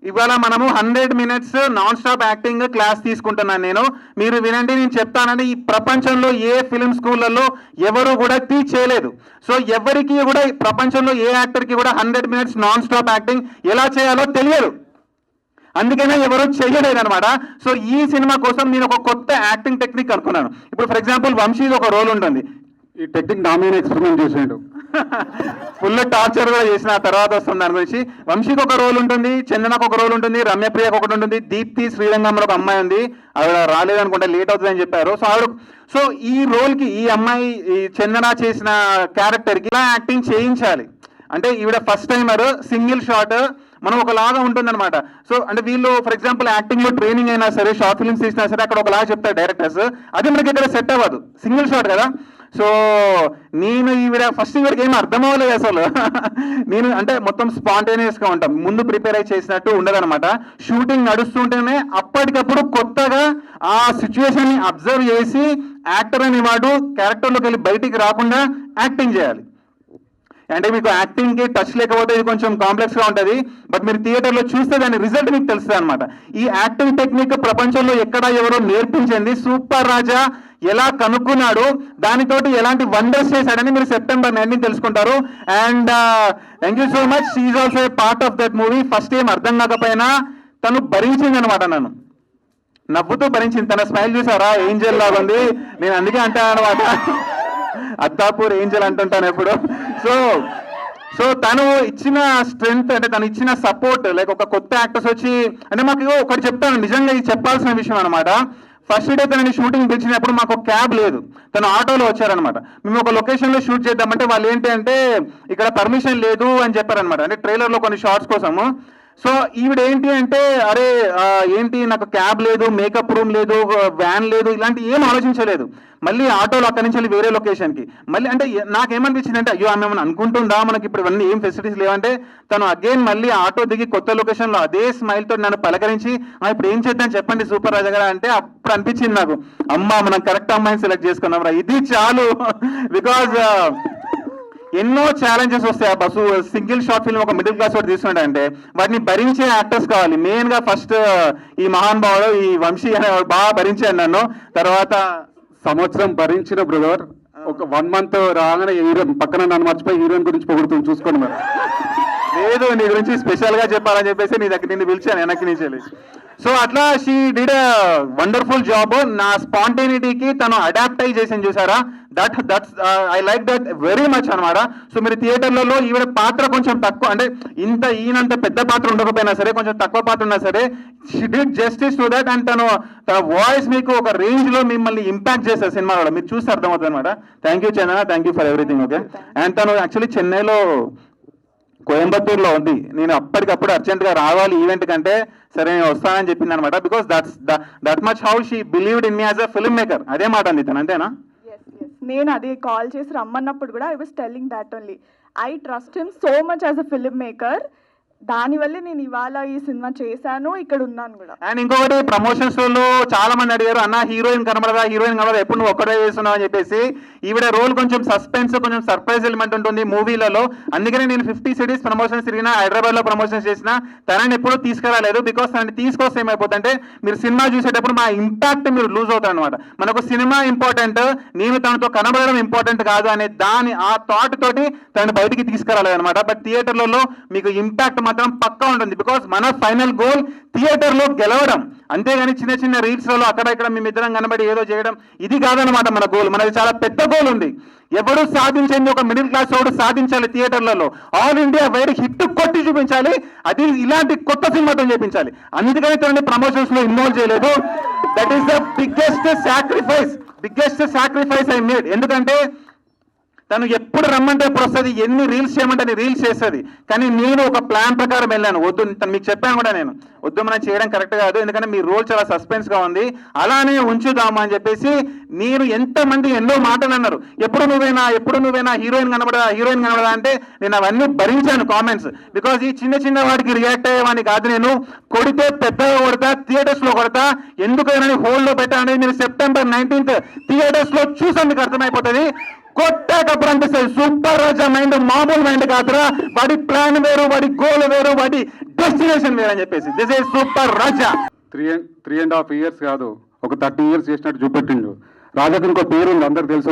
ఇవాళ మనము 100 minutes non stop acting class తీసుకుంటున్నాను నేను, మీరు వినండి నేను చెప్తానండి. ఈ ప్రపంచంలో ఏ ఫిల్మ్ స్కూళ్ళల్లో ఎవరు కూడా టీచ్ చేయలేదు. సో ఎవరికి కూడా ప్రపంచంలో ఏ యాక్టర్కి కూడా 100 minutes నాన్ స్టాప్ యాక్టింగ్ ఎలా చేయాలో తెలియదు, అందుకనే ఎవరు చేయలేదు అనమాట. సో ఈ సినిమా కోసం నేను ఒక కొత్త యాక్టింగ్ టెక్నిక్ అనుకున్నాను. ఇప్పుడు ఫర్ ఎగ్జాంపుల్ వంశీది ఒక రోల్ ఉంటుంది. ఈ టెక్నిక్ నా మీద ఎక్స్పెరిమెంట్ చేసాడు, ఫుల్ టార్చర్ కూడా చేసిన తర్వాత వస్తుంది దాని గురించి. వంశీకి ఒక రోల్ ఉంటుంది, చందనకు ఒక రోల్ ఉంటుంది, రమ్యప్రియకు ఒకటి ఉంటుంది, దీప్తి శ్రీరంగంలో ఒక అమ్మాయి ఉంది, ఆవిడ రాలేదనుకుంటే లేట్ అవుతుందని చెప్పారు. సో ఈ రోల్కి ఈ అమ్మాయి ఈ చందన చేసిన క్యారెక్టర్కి ఇలా యాక్టింగ్ చేయించాలి. అంటే ఈవిడ ఫస్ట్ టైమర్, సింగిల్ షాట్, మనం ఒకలాగా ఉంటుందన్నమాట. సో అంటే వీళ్ళు ఫర్ ఎగ్జాంపుల్ యాక్టింగ్లో ట్రైనింగ్ అయినా సరే, షార్ట్ ఫిల్మ్స్ తీసినా సరే అక్కడ ఒకలాగా చెప్తారు డైరెక్టర్స్, అది మనకి ఇక్కడ సెట్ అవ్వదు, సింగిల్ షాట్ కదా. సో నేను ఈవిడికి ఏం అర్థం అవ్వలేదు అసలు. నేను అంటే మొత్తం స్పాంటేనియస్గా ఉంటాం, ముందు ప్రిపేర్ అయి చేసినట్టు ఉండదన్నమాట. షూటింగ్ నడుస్తుంటేనే అప్పటికప్పుడు కొత్తగా ఆ సిచ్యువేషన్ని అబ్జర్వ్ చేసి యాక్టర్ అనేవాడు క్యారెక్టర్లోకి వెళ్ళి బయటికి రాకుండా యాక్టింగ్ చేయాలి. అంటే మీకు యాక్టింగ్కి టచ్ లేకపోతే ఇది కొంచెం కాంప్లెక్స్గా ఉంటుంది, బట్ మీరు థియేటర్లో చూస్తే దాని రిజల్ట్ మీకు తెలుస్తుంది అనమాట. ఈ యాక్టింగ్ టెక్నిక్ ప్రపంచంలో ఎక్కడ ఎవరో నేర్పించింది, సూపర్ రాజా ఎలా కనుక్కున్నాడు, దానితోటి ఎలాంటి వండర్స్ చేశాడని మీరు September 19 తెలుసుకుంటారు. And thank you so much. She is also a part of that movie. First ఏం అర్థం కాకపోయినా తను భరించింది అనమాట, నన్ను నవ్వుతూ భరించింది. తన స్మైల్ చూసారా, ఏంజల్ లాగా ఉంది. నేను అందుకే అంటాను అనమాట, అత్తాపూర్ ఏంజల్ అంటుంటాను ఎప్పుడు. సో తను ఇచ్చిన స్ట్రెంగ్త్, అంటే తను ఇచ్చిన సపోర్ట్, లైక్ ఒక కొత్త యాక్టర్స్ వచ్చి, అంటే మాకు ఒకటి చెప్తాను, నిజంగా ఇది చెప్పాల్సిన విషయం అనమాట. ఫస్ట్ డే తనని షూటింగ్ పిలిచినప్పుడు మాకు క్యాబ్ లేదు, తను ఆటోలో వచ్చారనమాట. మేము ఒక లొకేషన్లో షూట్ చేద్దామంటే వాళ్ళు ఏంటి అంటే ఇక్కడ పర్మిషన్ లేదు అని చెప్పారనమాట, అంటే ట్రైలర్లో కొన్ని షార్ట్స్ కోసము. సో ఈవిడ ఏంటి అంటే, అరే ఏంటి నాకు క్యాబ్ లేదు, మేకప్ రూమ్ లేదు, వ్యాన్ లేదు, ఇలాంటి ఏం ఆలోచించలేదు. మళ్ళీ ఆటోలో అక్కడి నుంచి వెళ్ళి వేరే లొకేషన్కి మళ్ళీ. అంటే నాకేమనిపించింది అంటే, అయ్యో ఆమె ఏమైనా అనుకుంటుందా మనకి ఇప్పుడు ఇవన్నీ ఏం ఫెసిలిటీస్ లేవంటే, తను అగైన్ మళ్ళీ ఆటో దిగి కొత్త లొకేషన్లో అదే స్మైల్ తోటి నన్ను పలకరించి ఇప్పుడు ఏం చేద్దాం చెప్పండి సూపర్ రాజా గారు అంటే, అప్పుడు అనిపించింది నాకు, అమ్మా మనం కరెక్ట్ అమ్మాయిని సెలెక్ట్ చేసుకున్నాం రా, ఇది చాలు. బికాజ్ ఎన్నో ఛాలెంజెస్ వస్తాయి. ఆ బస్సు సింగిల్ షార్ట్ ఫిల్మ్ ఒక మిడిల్ క్లాస్ వాడు తీసుకుంటే వాటిని భరించే యాక్టర్స్ కావాలి. మెయిన్గా ఫస్ట్ ఈ మహాన్ భావుడు ఈ వంశీ అనే బాగా భరించాను నన్ను. తర్వాత సంవత్సరం భరించిన బ్రదర్, ఒక 1 month రాగానే హీరోయిన్ పక్కన నన్ను మర్చిపోయి హీరోయిన్ గురించి పొగుడుతుంది, చూసుకోండి మరి. లేదు నీ గురించి స్పెషల్గా చెప్పాలని చెప్పేసి నిన్ను పిలిచాను వెనక్కి నుంచి. సో అట్లా షీ డిడ్ వండర్ఫుల్ జాబ్. నా స్పాంటేనిటీకి తను అడాప్ట్ అయ్యి చేసింది చూసారా, that's I like that very much అనమాట. సో మీరు థియేటర్లలో ఈవిడ పాత్ర కొంచెం తక్కువ, అంటే ఈయనంత పెద్ద పాత్ర ఉండకపోయినా సరే, కొంచెం తక్కువ పాత్ర ఉన్నా సరే, she did justice to that. And తన వాయిస్ మీకు ఒక రేంజ్లో మిమ్మల్ని ఇంపాక్ట్ చేస్తారు సినిమాలో, మీరు చూస్తే అర్థమవుతుంది అనమాట. Thank you Chandana, thank you for everything. Okay. And తను యాక్చువల్లీ చెన్నైలో కోయంబత్తూర్లో ఉంది. నేను అప్పటికప్పుడు అర్జెంట్గా రావాలి ఈవెంట్ కంటే, సరే నేను వస్తానని చెప్పింది అనమాట. Because that much how she believed in me as a film maker. అదే మాట అంది తను, అంతేనా? నేను అది కాల్ చేసి రమ్మన్నప్పుడు కూడా I was telling that only I trust him so much as a film maker. దానివల్లే నేను ఇవాళ ఈ సినిమా చేశాను, ఇక్కడ ఉన్నాను కూడా. అండ్ ఇంకొకటి ప్రమోషన్స్ లో చాలా మంది అడిగారు, అన్న హీరోయిన్ కనబడదా, హీరోయిన్ కనబడదా, ఎప్పుడు నువ్వు ఒక్కడే చేస్తున్నావు అని చెప్పేసి. ఈవిడ రోల్ కొంచెం సస్పెన్స్, కొంచెం సర్ప్రైజ్ ఎలిమెంట్ ఉంటుంది మూవీలలో. అందుకని నేను 50 సిటీస్ ప్రమోషన్స్ తిరిగినా, హైదరాబాద్ లో ప్రమోషన్స్ చేసినా తనని ఎప్పుడూ తీసుకురాలేదు. బికాస్ తనని తీసుకొస్తే ఏమైపోతుందంటే మీరు సినిమా చూసేటప్పుడు మా ఇంపాక్ట్ మీరు లూజ్ అవుతారు అనమాట. మనకు సినిమా ఇంపార్టెంట్, నేను తనతో కనబడడం ఇంపార్టెంట్ కాదు అనే ఆ థాట్ తోటి తనని బయటికి తీసుకురాలేదు అనమాట. బట్ థియేటర్లలో మీకు ఇంపాక్ట్ మాత్రం పక్కా ఉంటుంది. బికాస్ మన ఫైనల్ గోల్ థియేటర్ లో గెలవడం, అంతేగాని చిన్న చిన్న రీల్స్లలో అక్కడ ఇక్కడ మేమిద్దరం కనబడి ఏదో చేయడం ఇది కాదనమాట మన గోల్. మనది చాలా పెద్ద గోల్ ఉంది. ఎవరు సాధించింది ఒక మిడిల్ క్లాస్ వాడు సాధించాలి థియేటర్లలో. ఆల్ ఇండియా వైడ్ హిట్ కొట్టి చూపించాలి, అది ఇలాంటి కొత్త సినిమాతో చూపించాలి. అందుకని తనని ప్రమోషన్స్ లో ఇన్వాల్వ్ చేయలేదు. That is the biggest sacrifice I made. ఎందుకంటే తను ఎప్పుడు రమ్మంటే ఎప్పుడు వస్తుంది, ఎన్ని రీల్స్ చేయమంటే అన్ని రీల్స్ చేస్తుంది. కానీ నేను ఒక ప్లాన్ ప్రకారం వెళ్ళాను. వద్దు, మీకు చెప్పాను కూడా నేను, వద్దు మనం చేయడం కరెక్ట్ కాదు, ఎందుకంటే మీ రోల్ చాలా సస్పెన్స్ గా ఉంది, అలానే ఉంచుదామా అని చెప్పేసి. నేను ఎంతమంది ఎన్నో మాటలు అన్నారు, ఎప్పుడు నువ్వేనా హీరోయిన్ కనబడదా అంటే నేను అవన్నీ భరించాను కామెంట్స్. బికాజ్ ఈ చిన్న వాటికి రియాక్ట్ అయ్యేవాడిని కాదు. నేను కొడితే పెద్దగా కొడతా, థియేటర్స్ లో కొడతా, ఎందుకైనా హోల్డ్ లో పెట్టా అనేది నేను September 19th థియేటర్స్ లో చూసాను, మీకు అర్థమైపోతుంది. కొట్టాకప్పుడు అనిపిస్తుంది సూపర్ రాజా మైండ్ మామూలు మైండ్ కాదురా, వాడి ప్లాన్ వేరు, వాడి గోల్ వేరు, వాడి డెస్టినేషన్ వేరు అని చెప్పేసి. This is super Raja. 3.5 years కాదు, ఒక 30 years చేసినట్టు చూపెట్టిండు. రాజాకి ఇంకో పేరు ఉంది, అందరికి తెలుసు.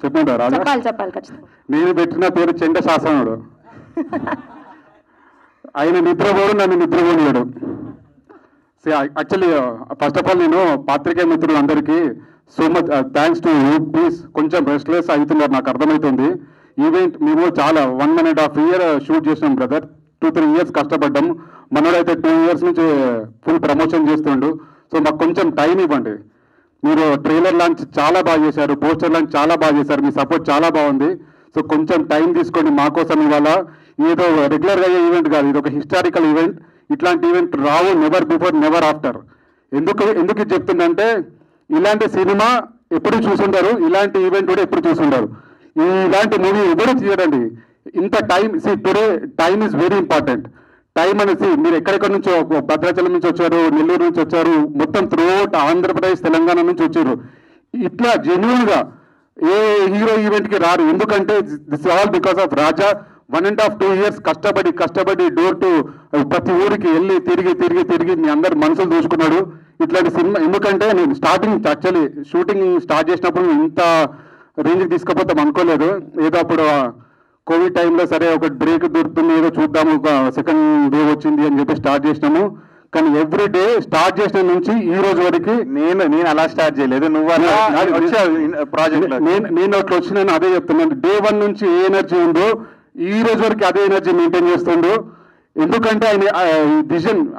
చెప్పండి రాజా. చెప్పాలి ఖచ్చితంగా. నేను పెట్టిన పేరు చెండ శాసనుడు. ఆయన నిద్రపోడు, నన్ను నిద్రపోనియాడు. యాక్చువల్లీ ఫస్ట్ ఆఫ్ ఆల్ నేను పాత్రికేయ మిత్రులు అందరికీ so much thanks to you. Please కొంచెం రెస్ట్లెస్ అవుతున్నారు, నాకు అర్థమవుతుంది. ఈవెంట్ మేము చాలా 1.5 year షూట్ చేసినాం బ్రదర్. 2-3 years కష్టపడ్డాం. మనోడైతే 2 years నుంచి ఫుల్ ప్రమోషన్ చేస్తుండు. సో మాకు కొంచెం టైం ఇవ్వండి. మీరు ట్రైలర్ లాంచ్ చాలా బాగా చేశారు, పోస్టర్ లాంచ్ చాలా బాగా చేశారు, మీ సపోర్ట్ చాలా బాగుంది. సో కొంచెం టైం తీసుకోండి మా కోసం. ఇవాళ ఏదో రెగ్యులర్గా అయ్యే ఈవెంట్ కాదు, ఇది ఒక హిస్టారికల్ ఈవెంట్. ఇట్లాంటి ఈవెంట్ రావు, నెవర్ బిఫోర్ నెవర్ ఆఫ్టర్. ఎందుకు ఇది చెప్తుందంటే, ఇలాంటి సినిమా ఎప్పుడు చూసుంటారు, ఇలాంటి ఈవెంట్ కూడా ఎప్పుడు చూసుంటారు. ఇలాంటి మూవీ ఎవరు తీయడండి. ఇంత time today time is very important. Time అనేసి మీరు ఎక్కడెక్కడి నుంచో, భద్రాచలం నుంచి వచ్చారు, నెల్లూరు నుంచి వచ్చారు, మొత్తం త్రూఅవుట్ ఆంధ్రప్రదేశ్ తెలంగాణ నుంచి వచ్చారు. ఇట్లా జెన్యున్ గా ఏ హీరో ఈవెంట్ కి రారు. ఎందుకంటే this all because of Raja. 1.5-2 years కష్టపడి డోర్ టు ప్రతి ఊరికి వెళ్ళి తిరిగి మీ అందరు మనసులు చూసుకున్నాడు ఇట్లాంటి సినిమా. ఎందుకంటే నేను స్టార్టింగ్ యాక్చువల్లీ షూటింగ్ స్టార్ట్ చేసినప్పుడు ఇంత రేంజ్కి తీసుకుపోతాం అనుకోలేదు. ఏదో అప్పుడు కోవిడ్ టైంలో సరే ఒక బ్రేక్ దొరుకుతుంది, ఏదో చూద్దాము, ఒక సెకండ్ వేవ్ వచ్చింది అని చెప్పి స్టార్ట్ చేసినాము. కానీ ఎవ్రీ డే స్టార్ట్ చేసిన నుంచి ఈ రోజు వరకు నేను అలా స్టార్ట్ చేయలేదు, నువ్వు ప్రాజెక్ట్ నేను అట్లా వచ్చినాను. అదే చెప్తున్నాను, Day 1 నుంచి ఏ ఎనర్జీ ఉందో ఈ రోజు వరకు అదే ఎనర్జీ మెయింటైన్ చేస్తుండు. ఎందుకంటే ఆయన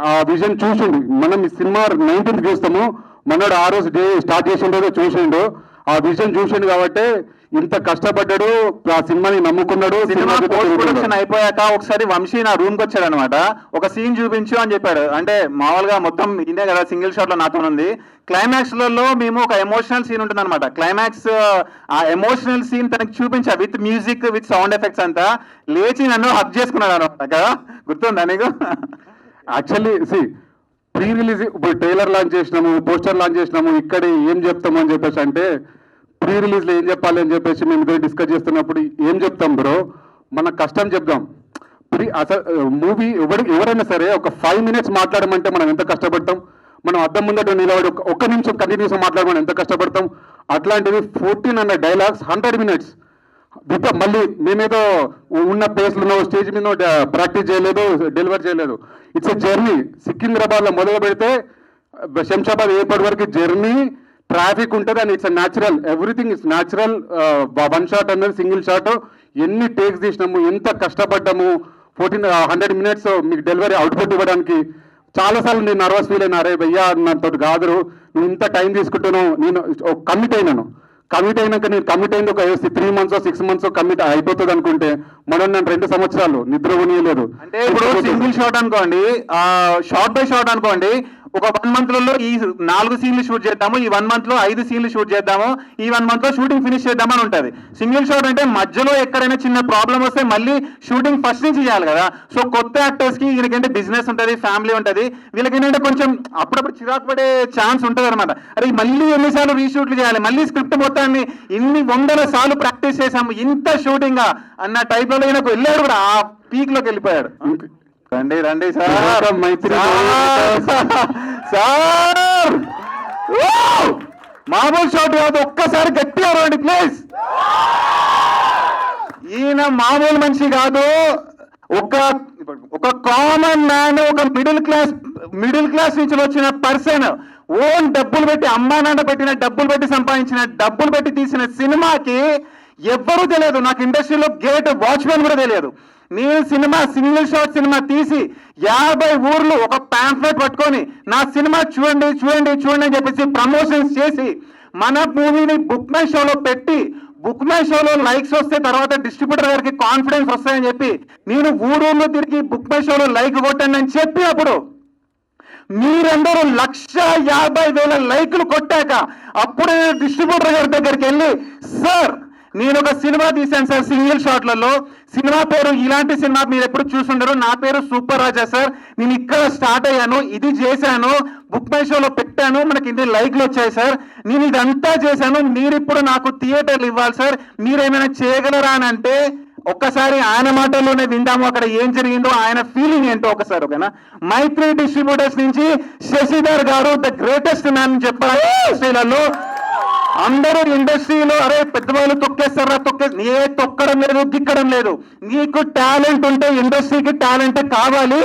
ఆ విజన్ చూసిండు. మనం ఈ సినిమా 19th చూస్తాము, మనోడు ఆ రోజు డే స్టార్ట్ చేసిండో చూసిండు, ఆ విజన్ చూసిండు కాబట్టి ఇంత కష్టపడ్డాడు, ఆ సినిమాని నమ్ముకున్నాడు. సినిమా పోస్ట్ ప్రొడక్షన్ అయిపోయాక ఒకసారి వంశీ నా రూమ్ కి వచ్చాడు అనమాట. ఒక సీన్ చూపించు అని చెప్పాడు. అంటే మామూలుగా మొత్తం ఇదే కదా సింగిల్ షాట్ లో నాతో ఉంది. క్లైమాక్స్ లలో మేము ఒక ఎమోషనల్ సీన్ ఉంటుంది అనమాట. క్లైమాక్స్ ఆ ఎమోషనల్ సీన్ తనకి చూపించా with music, with sound effects అంతా. లేచి నన్ను హక్ చేసుకున్నాడు అనమాట కదా, గుర్తుందా నీకు? యాక్చువల్లీ ప్రీ రిలీజ్ ఇప్పుడు ట్రైలర్ లాంచ్ చేసినాము, పోస్టర్ లాంచ్ చేసినాము, ఇక్కడ ఏం చెప్తాము అని చెప్పేసి అంటే, ప్రీ రిలీజ్ లో ఏం చెప్పాలి అని చెప్పేసి మేము ఇద్దరు డిస్కస్ చేస్తున్నప్పుడు ఏం చెప్తాం బ్రో, మన కష్టం చెప్దాం. అసలు మూవీ ఎవరైనా సరే ఒక 5 minutes మాట్లాడమంటే మనం ఎంత కష్టపడతాం. మనం అద్దం ముందట నిలబడి ఒక్క నిమిషం కంటిన్యూస్ మాట్లాడమని ఎంత కష్టపడతాం. అట్లాంటివి 1400 dialogues 100 minutes. మళ్ళీ మేమేదో ఉన్న ప్లేస్లో స్టేజ్ మీద ప్రాక్టీస్ చేయలేదు, డెలివర్ చేయలేదు. It's a journey. సికింద్రాబాద్ లో మొదలు పెడితే శంషాబాద్ ఎయిర్పోర్ట్ వరకు జర్నీ, ట్రాఫిక్ ఉంటుంది. And it's natural, everything it's natural. 1 shot అనేది సింగిల్ షాట్. ఎన్ని టేక్స్ తీసినాము, ఎంత కష్టపడ్డాము. 1400 minutes మీకు డెలివరీ అవుట్పుట్ ఇవ్వడానికి. చాలాసార్లు నేను నర్వస్ ఫీల్ అయినా, అరే భయ్యా నాతో కాదు, నువ్వు ఇంత టైం తీసుకుంటున్నావు. నేను కమిట్ అయినాక నేను కమిట్ అయింది ఒక 3 months 6 months కమిట్ అయిపోతుంది అనుకుంటే మనం నన్ను 2 సంవత్సరాలు నిద్ర కొనియలేదు. అంటే ఇప్పుడు సింగిల్ షాట్ అనుకోండి, షార్ట్ బై షార్ట్ అనుకోండి, ఒక 1 monthలో ఈ 4 సీన్లు షూట్ చేద్దాము, ఈ 1 monthలో 5 సీన్లు షూట్ చేద్దాము, ఈ 1 monthలో షూటింగ్ ఫినిష్ చేద్దామని ఉంటుంది. సింగిల్ షాట్ అంటే మధ్యలో ఎక్కడైనా చిన్న ప్రాబ్లం వస్తే మళ్ళీ షూటింగ్ ఫస్ట్ నుంచి చేయాలి కదా. సో కొత్త యాక్టర్స్కి వీళ్ళకంటే బిజినెస్ ఉంటుంది, ఫ్యామిలీ ఉంటుంది, వీళ్ళకి ఏంటంటే కొంచెం అప్పుడప్పుడు చిరాకు పడే ఛాన్స్ ఉంటుంది అనమాట. అరే మళ్ళీ ఎన్నిసార్లు రీషూట్లు చేయాలి, మళ్ళీ స్క్రిప్ట్ మొత్తాన్ని ఇన్ని 100 సార్లు ప్రాక్టీస్ చేసాము, ఇంత షూటింగా అన్న టైప్లో ఈయనకు వెళ్ళాడు కూడా, ఆ పీక్లోకి వెళ్ళిపోయాడు. రండి రండి సార్, మైత్రి సార్ మామూలు షాట్ కాదు, ఒక్కసారి గట్టిగా రండి ప్లీజ్. ఈయన మామూలు మనిషి కాదు, ఒక కామన్ మ్యాన్, ఒక మిడిల్ క్లాస్ నుంచి వచ్చిన పర్సన్, ఓన్ డబ్బులు పెట్టి అమ్మా నాన్న పెట్టిన డబ్బులు పెట్టి సంపాదించిన డబ్బులు పెట్టి తీసిన సినిమాకి ఎవ్వరూ తెలియదు. నాకు ఇండస్ట్రీలో గేట్ వాచ్మెన్ కూడా తెలియదు. నేను సింగిల్ షాట్ సినిమా తీసి 50 ఊర్లు ఒక ప్యాంఫ్లెట్ పట్టుకొని నా సినిమా చూడండి చూడండి చూడండి అని చెప్పేసి ప్రమోషన్స్ చేసి మన మూవీని బుక్ మై షోలో పెట్టి, బుక్ మై షోలో లైక్స్ వస్తే తర్వాత డిస్ట్రిబ్యూటర్ గారికి కాన్ఫిడెన్స్ వస్తాయని చెప్పి నేను ఊరూర్లో తిరిగి బుక్ మై షోలో లైక్ కొట్టండి అని చెప్పి అప్పుడు మీరందరూ 150,000 లైకులు కొట్టాక అప్పుడు డిస్ట్రిబ్యూటర్ గారి దగ్గరికి వెళ్ళి, సార్ నేను ఒక సినిమా తీశాను సార్ సింగిల్ షాట్లలో, సినిమా పేరు ఇలాంటి సినిమా మీరు ఎప్పుడు చూసుండరు, నా పేరు సూపర్ రాజా సార్, నేను ఇక్కడ స్టార్ట్ అయ్యాను, ఇది చేశాను, బుక్ మై షోలో పెట్టాను, మనకి ఇన్ని లైక్లు వచ్చాయి సార్, నేను ఇదంతా చేశాను, మీరు ఇప్పుడు నాకు థియేటర్లు ఇవ్వాలి సార్, మీరేమైనా చేయగలరా అని అంటే ఒక్కసారి ఆయన మాటల్లోనే విందాము అక్కడ ఏం జరిగిందో, ఆయన ఫీలింగ్ ఏంటో ఒకసారి. ఓకేనా? మైత్రి డిస్ట్రిబ్యూటర్స్ నుంచి శశిధర్ గారు ద గ్రేటెస్ట్ మ్యాన్ చెప్పారు ఇండస్ట్రీలలో. అందరూ ఇండస్ట్రీలో అరే పెద్దవాళ్ళు తొక్కేస్తారా, ఏ తొక్కడం లేదు, గిక్కడం లేదు, నీకు టాలెంట్ ఉంటే ఇండస్ట్రీకి టాలెంట్ కావాలి,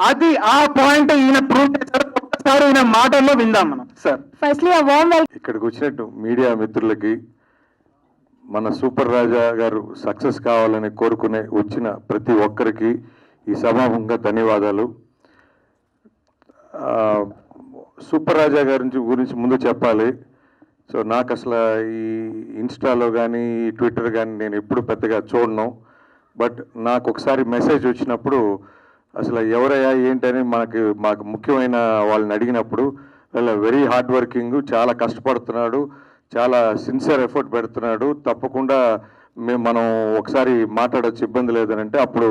అది ఆ పాయింట్ ఈయన ప్రూవ్ చేశారు. ఒక్కసారి ఈయన మాటల్లో విందాం మనం. Sir firstly a warm welcome. ఇక్కడికి వచ్చినట్టు మీడియా మిత్రులకి, మన సూపర్ రాజా గారు సక్సెస్ కావాలని కోరుకునే వచ్చిన ప్రతి ఒక్కరికి ఈ సభాముఖంగా ధన్యవాదాలు. సూపర్ రాజా గురించి ముందు చెప్పాలి. సో నాకు అసలు ఈ ఇన్స్టాలో కానీ ఈ ట్విట్టర్ కానీ నేను ఎప్పుడు పెద్దగా చూడను. బట్ నాకు ఒకసారి మెసేజ్ వచ్చినప్పుడు అసలు ఎవరయ్యా ఏంటని మాకు ముఖ్యమైన వాళ్ళని అడిగినప్పుడు వాళ్ళ వెరీ హార్డ్ వర్కింగ్, చాలా కష్టపడుతున్నాడు, చాలా సిన్సియర్ ఎఫర్ట్ పెడుతున్నాడు, తప్పకుండా మనం ఒకసారి మాట్లాడవచ్చు, ఇబ్బంది లేదని అంటే అప్పుడు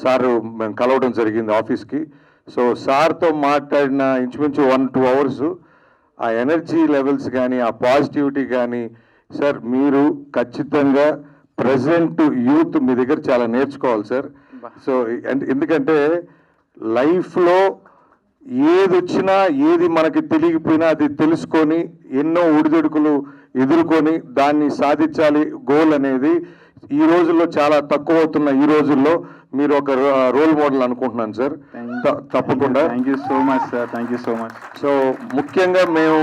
సారు మేము కలవడం జరిగింది ఆఫీస్కి. సో సార్తో మాట్లాడిన ఇంచుమించు 1-2 అవర్స్ ఆ ఎనర్జీ లెవెల్స్ కానీ ఆ పాజిటివిటీ కానీ, సార్ మీరు ఖచ్చితంగా ప్రజెంట్ యూత్ మీ దగ్గర చాలా నేర్చుకోవాలి సార్. సో ఎందుకంటే లైఫ్లో ఏది వచ్చినా ఏది మనకి తెలియకపోయినా అది తెలుసుకొని ఎన్నో ఒడిదుడుకులు ఎదుర్కొని దాన్ని సాధించాలి. గోల్ అనేది ఈ రోజుల్లో చాలా తక్కువ అవుతున్న ఈ రోజుల్లో మీరు ఒక రోల్ మోడల్ అనుకుంటున్నాను సార్. తప్పకుండా. Thank you so much sir, thank you so much. So ముఖ్యంగా మేము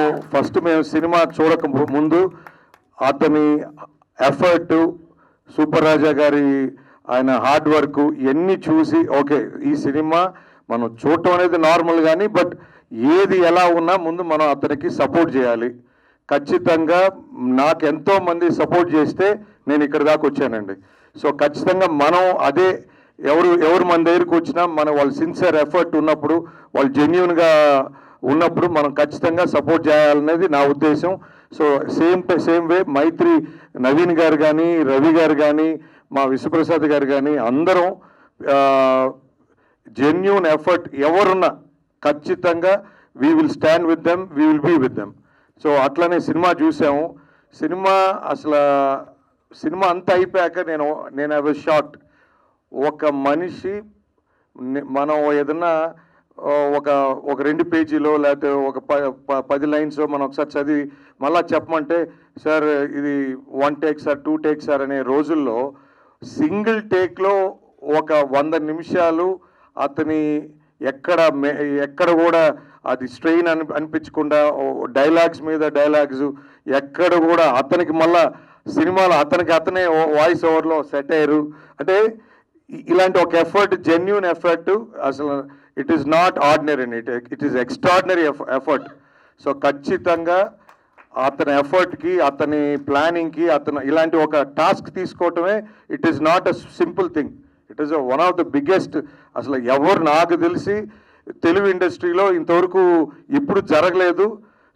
సినిమా చూడక ముందు అతని ఎఫర్ట్, సూపర్ రాజా గారి ఆయన హార్డ్ వర్క్ ఇవన్నీ చూసి ఓకే ఈ సినిమా మనం చూడటం అనేది నార్మల్ కానీ బట్ ఏది ఎలా ఉన్నా ముందు మనం అతనికి సపోర్ట్ చేయాలి. ఖచ్చితంగా నాకు ఎంతో మంది సపోర్ట్ చేస్తే నేను ఇక్కడ దాకా వచ్చానండి. సో ఖచ్చితంగా మనం అదే ఎవరు మన దగ్గరికి వచ్చినా వాళ్ళు సిన్సియర్ ఎఫర్ట్ ఉన్నప్పుడు, వాళ్ళు జెన్యున్గా ఉన్నప్పుడు మనం ఖచ్చితంగా సపోర్ట్ చేయాలనేది నా ఉద్దేశం. సో సేమ్ వే మైత్రి నవీన్ గారు కానీ, రవి గారు కానీ, మా విశ్వప్రసాద్ గారు కానీ అందరం జెన్యూన్ ఎఫర్ట్ ఎవరున్నా ఖచ్చితంగా we will stand with them, we will be with them. So అట్లనే సినిమా చూసాము. సినిమా అంతా అయిపోయాక నేను ఐ వాజ్ షాక్డ్. ఒక మనిషి మనం ఏదన్నా ఒక 2 పేజీలో లేకపోతే ఒక 10 లైన్స్ మనం ఒకసారి చదివి మళ్ళా చెప్పమంటే సార్ ఇది 1 టేక్ సార్, 2 టేక్ సార్ అనే రోజుల్లో సింగిల్ టేక్లో ఒక 100 నిమిషాలు అతని ఎక్కడ కూడా అది స్ట్రెయిన్ అనిపించకుండా డైలాగ్స్ మీద డైలాగ్స్ ఎక్కడ కూడా అతనికి మళ్ళా సినిమాలో అతనే వాయిస్ ఓవర్లో సెట్ అయ్యారు. అంటే ఇలాంటి ఒక ఎఫర్ట్, జెన్యూన్ ఎఫర్ట్, అసలు ఇట్ ఈస్ నాట్ ఆర్డినరీ అండి, it is extraordinary effort. So ఖచ్చితంగా అతని ఎఫర్ట్కి, అతని ప్లానింగ్కి, ఇలాంటి ఒక టాస్క్ తీసుకోవటమే it is not a simple thing, it is one of the biggest. అసలు ఎవరు నాకు తెలిసి తెలుగు ఇండస్ట్రీలో ఇంతవరకు ఎప్పుడు జరగలేదు.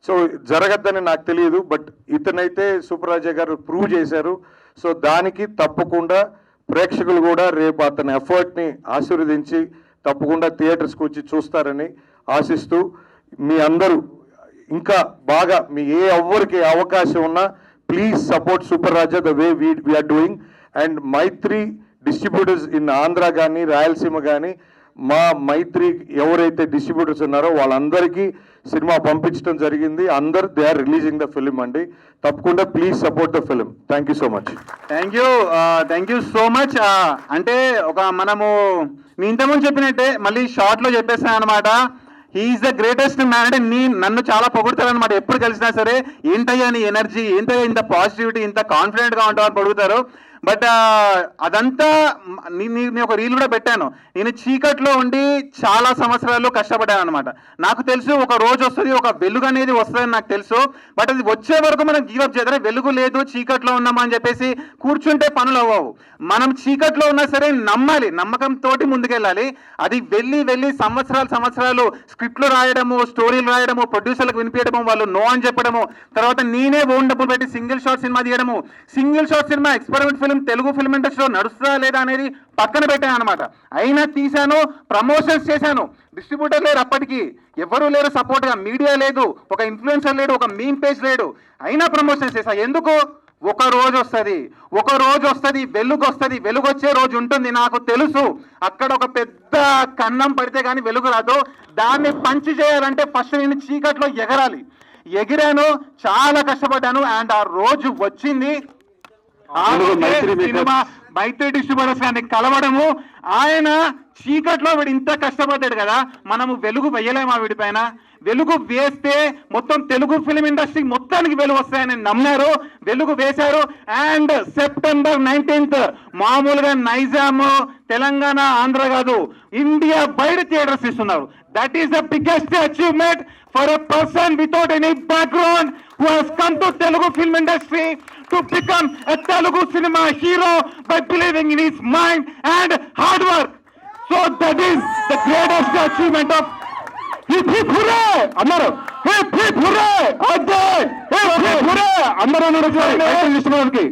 సో జరగద్దని నాకు తెలియదు, బట్ ఇతనైతే సూపర్ రాజా గారు ప్రూవ్ చేశారు. సో దానికి తప్పకుండా ప్రేక్షకులు కూడా రేపు అతని ఎఫర్ట్ని ఆశీర్వదించి తప్పకుండా థియేటర్స్కి వచ్చి చూస్తారని ఆశిస్తూ, మీ అందరూ ఇంకా బాగా మీ ఎవరికి అవకాశం ఉన్నా please support super Raja the way we are doing. And Mythri distributors in Andhra కానీ రాయలసీమ కానీ మా మైత్రి ఎవరైతే డిస్ట్రిబ్యూటర్స్ ఉన్నారో వాళ్ళందరికీ సినిమా పంపించడం జరిగింది. అందరు they are releasing the film అండి. తప్పకుండా please support the film. Thank you so much. Thank you so much. అంటే మనము మీ ఇంతకుముందు చెప్పినట్టే మళ్ళీ షార్ట్లో చెప్పేస్తాను అనమాట. He is the greatest man. అంటే నన్ను చాలా పొగుడతారనమాట. ఎప్పుడు కలిసినా సరే ఏంటయ్యా నీ ఎనర్జీ, ఏంటయ్యా ఇంత పాజిటివిటీ, ఇంత కాన్ఫిడెంట్గా ఉంటావు అని పొగుడుతారు. బట్ అదంతా నేను ఒక రీల్ కూడా పెట్టాను. నేను చీకట్లో ఉండి చాలా సంవత్సరాలు కష్టపడ్డాను అనమాట. నాకు తెలుసు ఒక రోజు వస్తుంది, ఒక వెలుగు అనేది వస్తుందని నాకు తెలుసు. బట్ అది వచ్చే వరకు మనం గివప్ చేద్దాం. వెలుగు లేదు, చీకట్లో ఉన్నామా అని చెప్పేసి కూర్చుంటే పనులు అవ్వవు. మనం చీకట్లో ఉన్నా సరే నమ్మాలి, నమ్మకంతో ముందుకెళ్ళాలి. అది వెళ్ళి సంవత్సరాలు స్క్రిప్ట్లు రాయడము, స్టోరీలు రాయడము, ప్రొడ్యూసర్లకు వినిపించడము, వాళ్ళు నో అని చెప్పడము, తర్వాత నేనే ఓన్ డబ్బులు పెట్టి సింగిల్ షాట్ సినిమా తీయడము. సింగిల్ షాట్ సినిమా ఎక్స్పెరిమెంట్ ఫిల్మ్ తెలుగు ఫిల్మ్ ఇండస్ట్రీలో నడుస్తుందా లేదా అనేది పక్కన పెట్టాను అనమాట. అయినా తీశాను, ప్రమోషన్స్ చేశాను. డిస్ట్రిబ్యూటర్ లేరు, అప్పటికి ఎవరు లేరు సపోర్ట్గా, మీడియా లేదు, ఒక ఇన్ఫ్లుయెన్సర్ లేడు, ఒక మీమ్ పేజ్ లేడు. అయినా ప్రమోషన్స్ చేశా. ఎందుకు? ఒక రోజు వస్తుంది, వెలుగు వస్తుంది. వెలుగు వచ్చే రోజు ఉంటుంది, నాకు తెలుసు. అక్కడ ఒక పెద్ద కన్నం పడితే కానీ వెలుగు రాదు. దాన్ని పంచి చేయాలంటే ఫస్ట్ నేను చీకట్లో ఎగిరాను, చాలా కష్టపడ్డాను. అండ్ ఆ రోజు వచ్చింది. సినిమా మైత్రి డిస్ట్రిబ్యూటర్స్ గారిని కలవడము. ఆయన చీకట్లో వీడు ఇంత కష్టపడ్డాడు కదా, మనము వెలుగు వేయలేమా వీడిపైన? వెలుగు వేస్తే మొత్తం తెలుగు ఫిలిం ఇండస్ట్రీ మొత్తానికి వెలుగు వస్తాయని నమ్మారు, వెలుగు వేశారు. అండ్ సెప్టెంబర్ 19th మామూలుగా నైజాం, తెలంగాణ, ఆంధ్ర కాదు, ఇండియా బయట థియేటర్స్ ఇస్తున్నారు. That is the biggest achievement for a person without any background who has come to Telugu film industry to become a Telugu cinema hero by believing in his mind and hard work. So that is the greatest achievement of hip hip hooray! Amaru hip hip hooray! Adday hip hip hooray! Amaru nuraki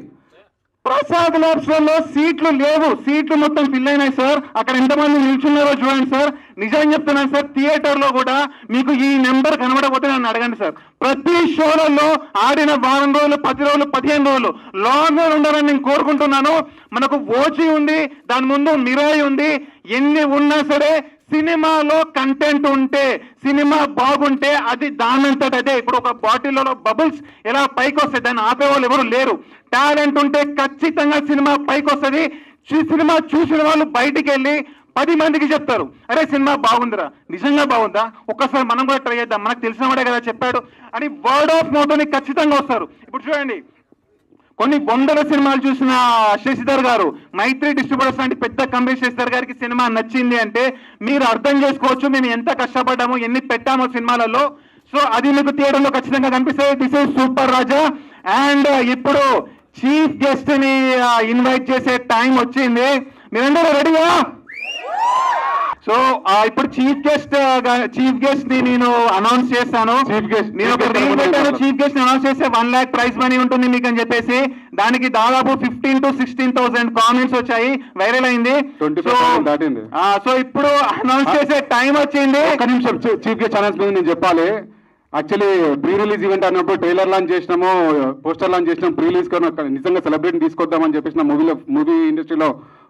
Prasad ల్యాబ్స్లో సీట్లు లేవు, సీట్లు మొత్తం fill అయినాయి sir. అక్కడ ఎంతమంది నిల్చున్నారో చూడండి sir. నిజంగా చెప్తున్నాను సార్, థియేటర్లో కూడా మీకు ఈ నెంబర్ కనబడకపోతే నన్ను అడగండి సార్. ప్రతి షోలలో ఆడిన వారం రోజులు, 10 రోజులు, 15 రోజులు లాంగ్ ఉండాలని నేను కోరుకుంటున్నాను. మనకు ఓజీ ఉంది, దాని ముందు మిరాయి ఉంది. ఎన్ని ఉన్నా సరే సినిమాలో కంటెంట్ ఉంటే, సినిమా బాగుంటే అది దానంతట అదే. ఇప్పుడు ఒక బాటిల్లో బబుల్స్ ఎలా పైకి వస్తాయి, దాన్ని ఆపేవాళ్ళు ఎవరు లేరు. టాలెంట్ ఉంటే ఖచ్చితంగా సినిమా పైకి వస్తుంది. సినిమా చూసిన వాళ్ళు బయటికి వెళ్ళి 10 మందికి చెప్తారు, అరే సినిమా బాగుందిరా, నిజంగా బాగుందా, ఒక్కసారి మనం కూడా ట్రై చేద్దాం, మనకు తెలిసిన వాడే కదా చెప్పాడు అని వర్డ్ ఆఫ్ మౌత్ అని ఖచ్చితంగా వస్తారు. ఇప్పుడు చూడండి, కొన్ని 100 సినిమాలు చూసిన శశిధర్ గారు, మైత్రి డిస్ట్రిబ్యూటర్స్ లాంటి పెద్ద కంపెనీ శశిధర్ గారికి సినిమా నచ్చింది అంటే మీరు అర్థం చేసుకోవచ్చు మేము ఎంత కష్టపడ్డామో, ఎన్ని పెట్టామో సినిమాలలో. సో అది మీకు థియేటర్లో ఖచ్చితంగా కనిపిస్తుంది. This is super Raja. And ఇప్పుడు చీఫ్ గెస్ట్ ని ఇన్వైట్ చేసే టైం వచ్చింది. మీరందరూ రెడీగా? సో ఇప్పుడు చీఫ్ గెస్ట్ ని నేను అనౌన్స్ చేస్తాను. నేను ఒక రీల్ పెట్టాను, చీఫ్ గెస్ట్ అనౌన్స్ చేస్తే 1 lakh ప్రైజ్ మనీ ఉంటుంది మీకు అని చెప్పేసి. దానికి దాదాపు 15,000 to 16,000 కామెంట్స్ వచ్చాయి, వైరల్ అయింది. సో ఇప్పుడు అనౌన్స్ చేసే టైం వచ్చింది. ఒక నిమిషం, చీఫ్ గెస్ట్ అనౌన్స్ మీద నేను చెప్పాలి. యాక్చువల్లీ ప్రీ రిలీజ్ ఈవెంట్ అన్నప్పుడు ట్రైలర్ లాంచ్ చేసినాము, పోస్టర్ లాంచ్ చేసినాము. ప్రీ రిలీజ్ కన్నా నిజంగా సెలబ్రేట్ తీసుకొద్దామని చెప్పేసి నా మూవీ ఇండస్ట్రీలో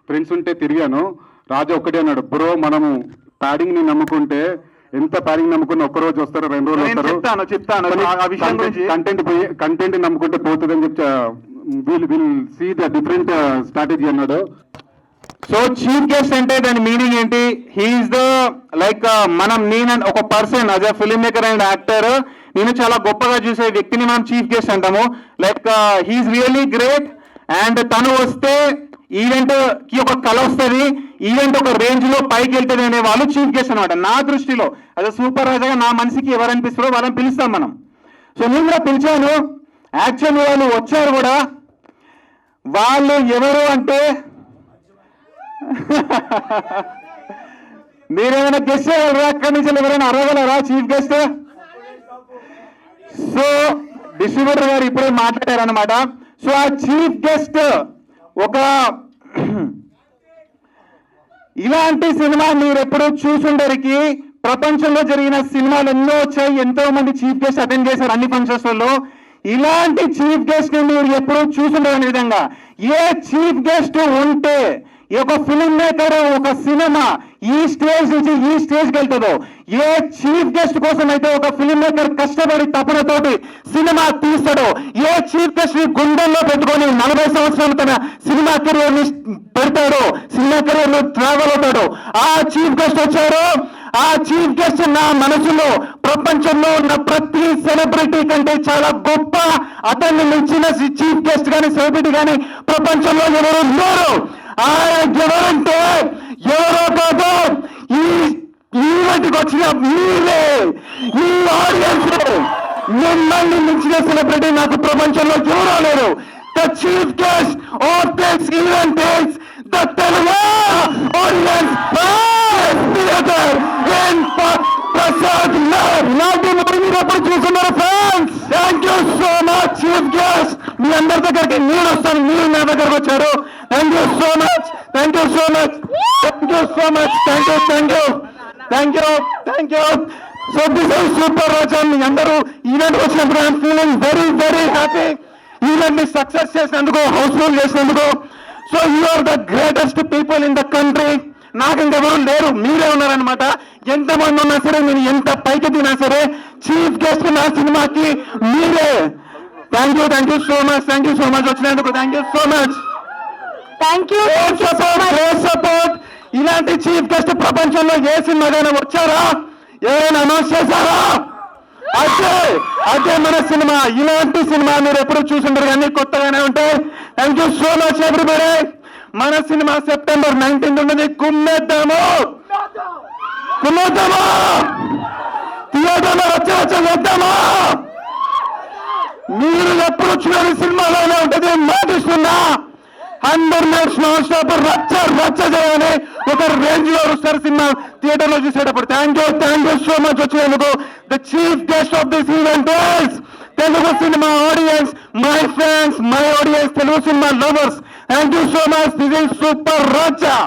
ఫ్రెండ్స్ ఉంటే తిరిగాను. రాజా ఒక్కటే అన్నాడు, బ్రో మనము ప్యాడింగ్ ని నమ్ముకుంటే ఎంత ప్యాడింగ్ నమ్ముకున్న ఒక్క రోజు వస్తారు, 2 రోజులు వస్తారు. కంటెంట్ నమ్ముకుంటే పోతుంది అని చెప్పి will see the different strategy అన్నాడు. సో చీఫ్ గెస్ట్ అంటే దాని మీనింగ్ ఏంటి? హీఈస్ ద లైక్ నేను ఒక person as a film maker and actor, నేను చాలా గొప్పగా చూసే వ్యక్తిని మనం చీఫ్ గెస్ట్ అంటాము. Like he is really great. And తను వస్తే ఈవెంట్ కి ఒక కళ వస్తుంది, ఈవెంట్ ఒక రేంజ్ లో పైకి వెళ్తుంది అనే వాళ్ళు చీఫ్ గెస్ట్ అనమాట. నా దృష్టిలో అదే సూపర్ రాజాగా నా మనసుకి ఎవరు అనిపిస్తారో వాళ్ళని పిలుస్తాం మనం. సో నేను కూడా పిలిచాను. యాక్చువల్లీ వాళ్ళు వచ్చారు కూడా. వాళ్ళు ఎవరు అంటే మీరేమైనా గెస్ట్ చేయగలరా? అక్కడి నుంచి ఎవరైనా అరవగలరా చీఫ్ గెస్ట్? సో డిస్ట్రిబ్యూటర్ గారు ఇప్పుడే మాట్లాడారనమాట. సో ఆ చీఫ్ గెస్ట్ ఒక ఇలాంటి సినిమా మీరు ఎప్పుడు చూసుండరికి. ప్రపంచంలో జరిగిన సినిమాలు ఎన్నో వచ్చాయి, ఎంతో మంది చీఫ్ గెస్ట్ అటెండ్ చేశారు అన్ని ఫంక్షన్స్ లో. ఇలాంటి చీఫ్ గెస్ట్ ని మీరు ఎప్పుడు చూసుండని విధంగా ఏ చీఫ్ గెస్ట్ ఉంటే ఈ ఒక ఫిల్మ్ మేకర్ ఒక సినిమా ఈ స్టేజ్ నుంచి ఈ స్టేజ్కి వెళ్తుందో, ఏ చీఫ్ గెస్ట్ కోసం అయితే ఒక ఫిల్మ్ మేకర్ కష్టపడి తపనతోటి సినిమా తీస్తాడో, ఏ చీఫ్ గెస్ట్ ని గుండెల్లో పెట్టుకొని 40 సంవత్సరాలు తన సినిమా కెరియర్ ని పెడతాడో, సినిమా కెరియర్ ని ట్రావెల్ అవుతాడో, ఆ చీఫ్ గెస్ట్ వచ్చారు. ఆ చీఫ్ గెస్ట్ నా మనసులో ప్రపంచంలో ఉన్న ప్రతి సెలబ్రిటీ కంటే చాలా గొప్ప, అతన్ని మించిన చీఫ్ గెస్ట్ కానీ సెలబ్రిటీ కానీ ప్రపంచంలో ఎవరు లేరు. ఆయన ఎవరంటే ఎవరో కాదు, ఈ ఈవెంట్కి వచ్చిన మీరే, ఈ ఆడియన్స్. మిమ్మల్ని మించిన సెలబ్రిటీ నాకు ప్రపంచంలో ఎవరో లేరు. The chief guest of this event is the Telugu Audience Theatre in Prasad Lab. ఇలాంటి మూవీ మీరు ఎప్పుడు చూస్తున్నారు friends? Thank you so much chief guest. మీ అందరి దగ్గరికి నేను వస్తాను, మీరు నా దగ్గరకు వచ్చారు. Thank you so much, thank you so much, thank you so much, thank you, thank you, thank you, thank you. So this is super Raja. మీ అందరూ ఈవెంట్ వచ్చినప్పుడు I'm feeling very very happy. Event ని success చేసినందుకు, housefull చేసినందుకు. So you are the greatest people in the country. నాకు ఇంకెవరు లేరు, మీరే ఉన్నారనమాట. ఎంతమంది ఉన్నా సరే, నేను ఎంత పైకి తిన్నా సరే, చీఫ్ గెస్ట్ నా సినిమాకి మీరే. Thank you, thank you so much, thank you so much వచ్చినందుకు. Thank you so much. Thank you. Great support. ఇలాంటి చీఫ్ గెస్ట్ ప్రపంచంలో ఏ సినిమాకైనా వచ్చారా? ఎవరైనా అనౌన్స్ చేశారా? అదే మన సినిమా. ఇలాంటి సినిమా మీరు ఎప్పుడు చూసుంటారు కానీ కొత్తగానే ఉంటాయి. Thank you so much everybody. మన సినిమా సెప్టెంబర్ 19 ఉంటుంది. కుమ్మేద్దాము, కుమ్మేద్దాము, థియేటర్లో వచ్చి వేద్దామా. మీరు ఎప్పుడు చూడని సినిమాలోనే ఉంటుంది. మాటిస్తున్నా 100 minutes నాన్ స్టాప్ రచ్చ చేయాలి. ఒక రేంజ్ లో వస్తారు సినిమా థియేటర్ లో చూసేటప్పుడు. థ్యాంక్ యూ సో మచ్ వచ్చినందుకు. The chief guest of this event is Telugu cinema audience, my fans, my audience, Telugu cinema lovers. Thank you so much. This is super Raja.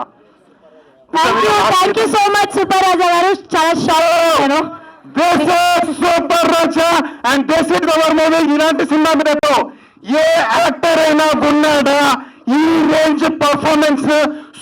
Thank you so much super Raja గారు. చాలా shock. This is Super Raja and this is our movie. ఇలాంటి cinema మీద ఏ actor అయినా ఉన్నాడా? ఈ range performance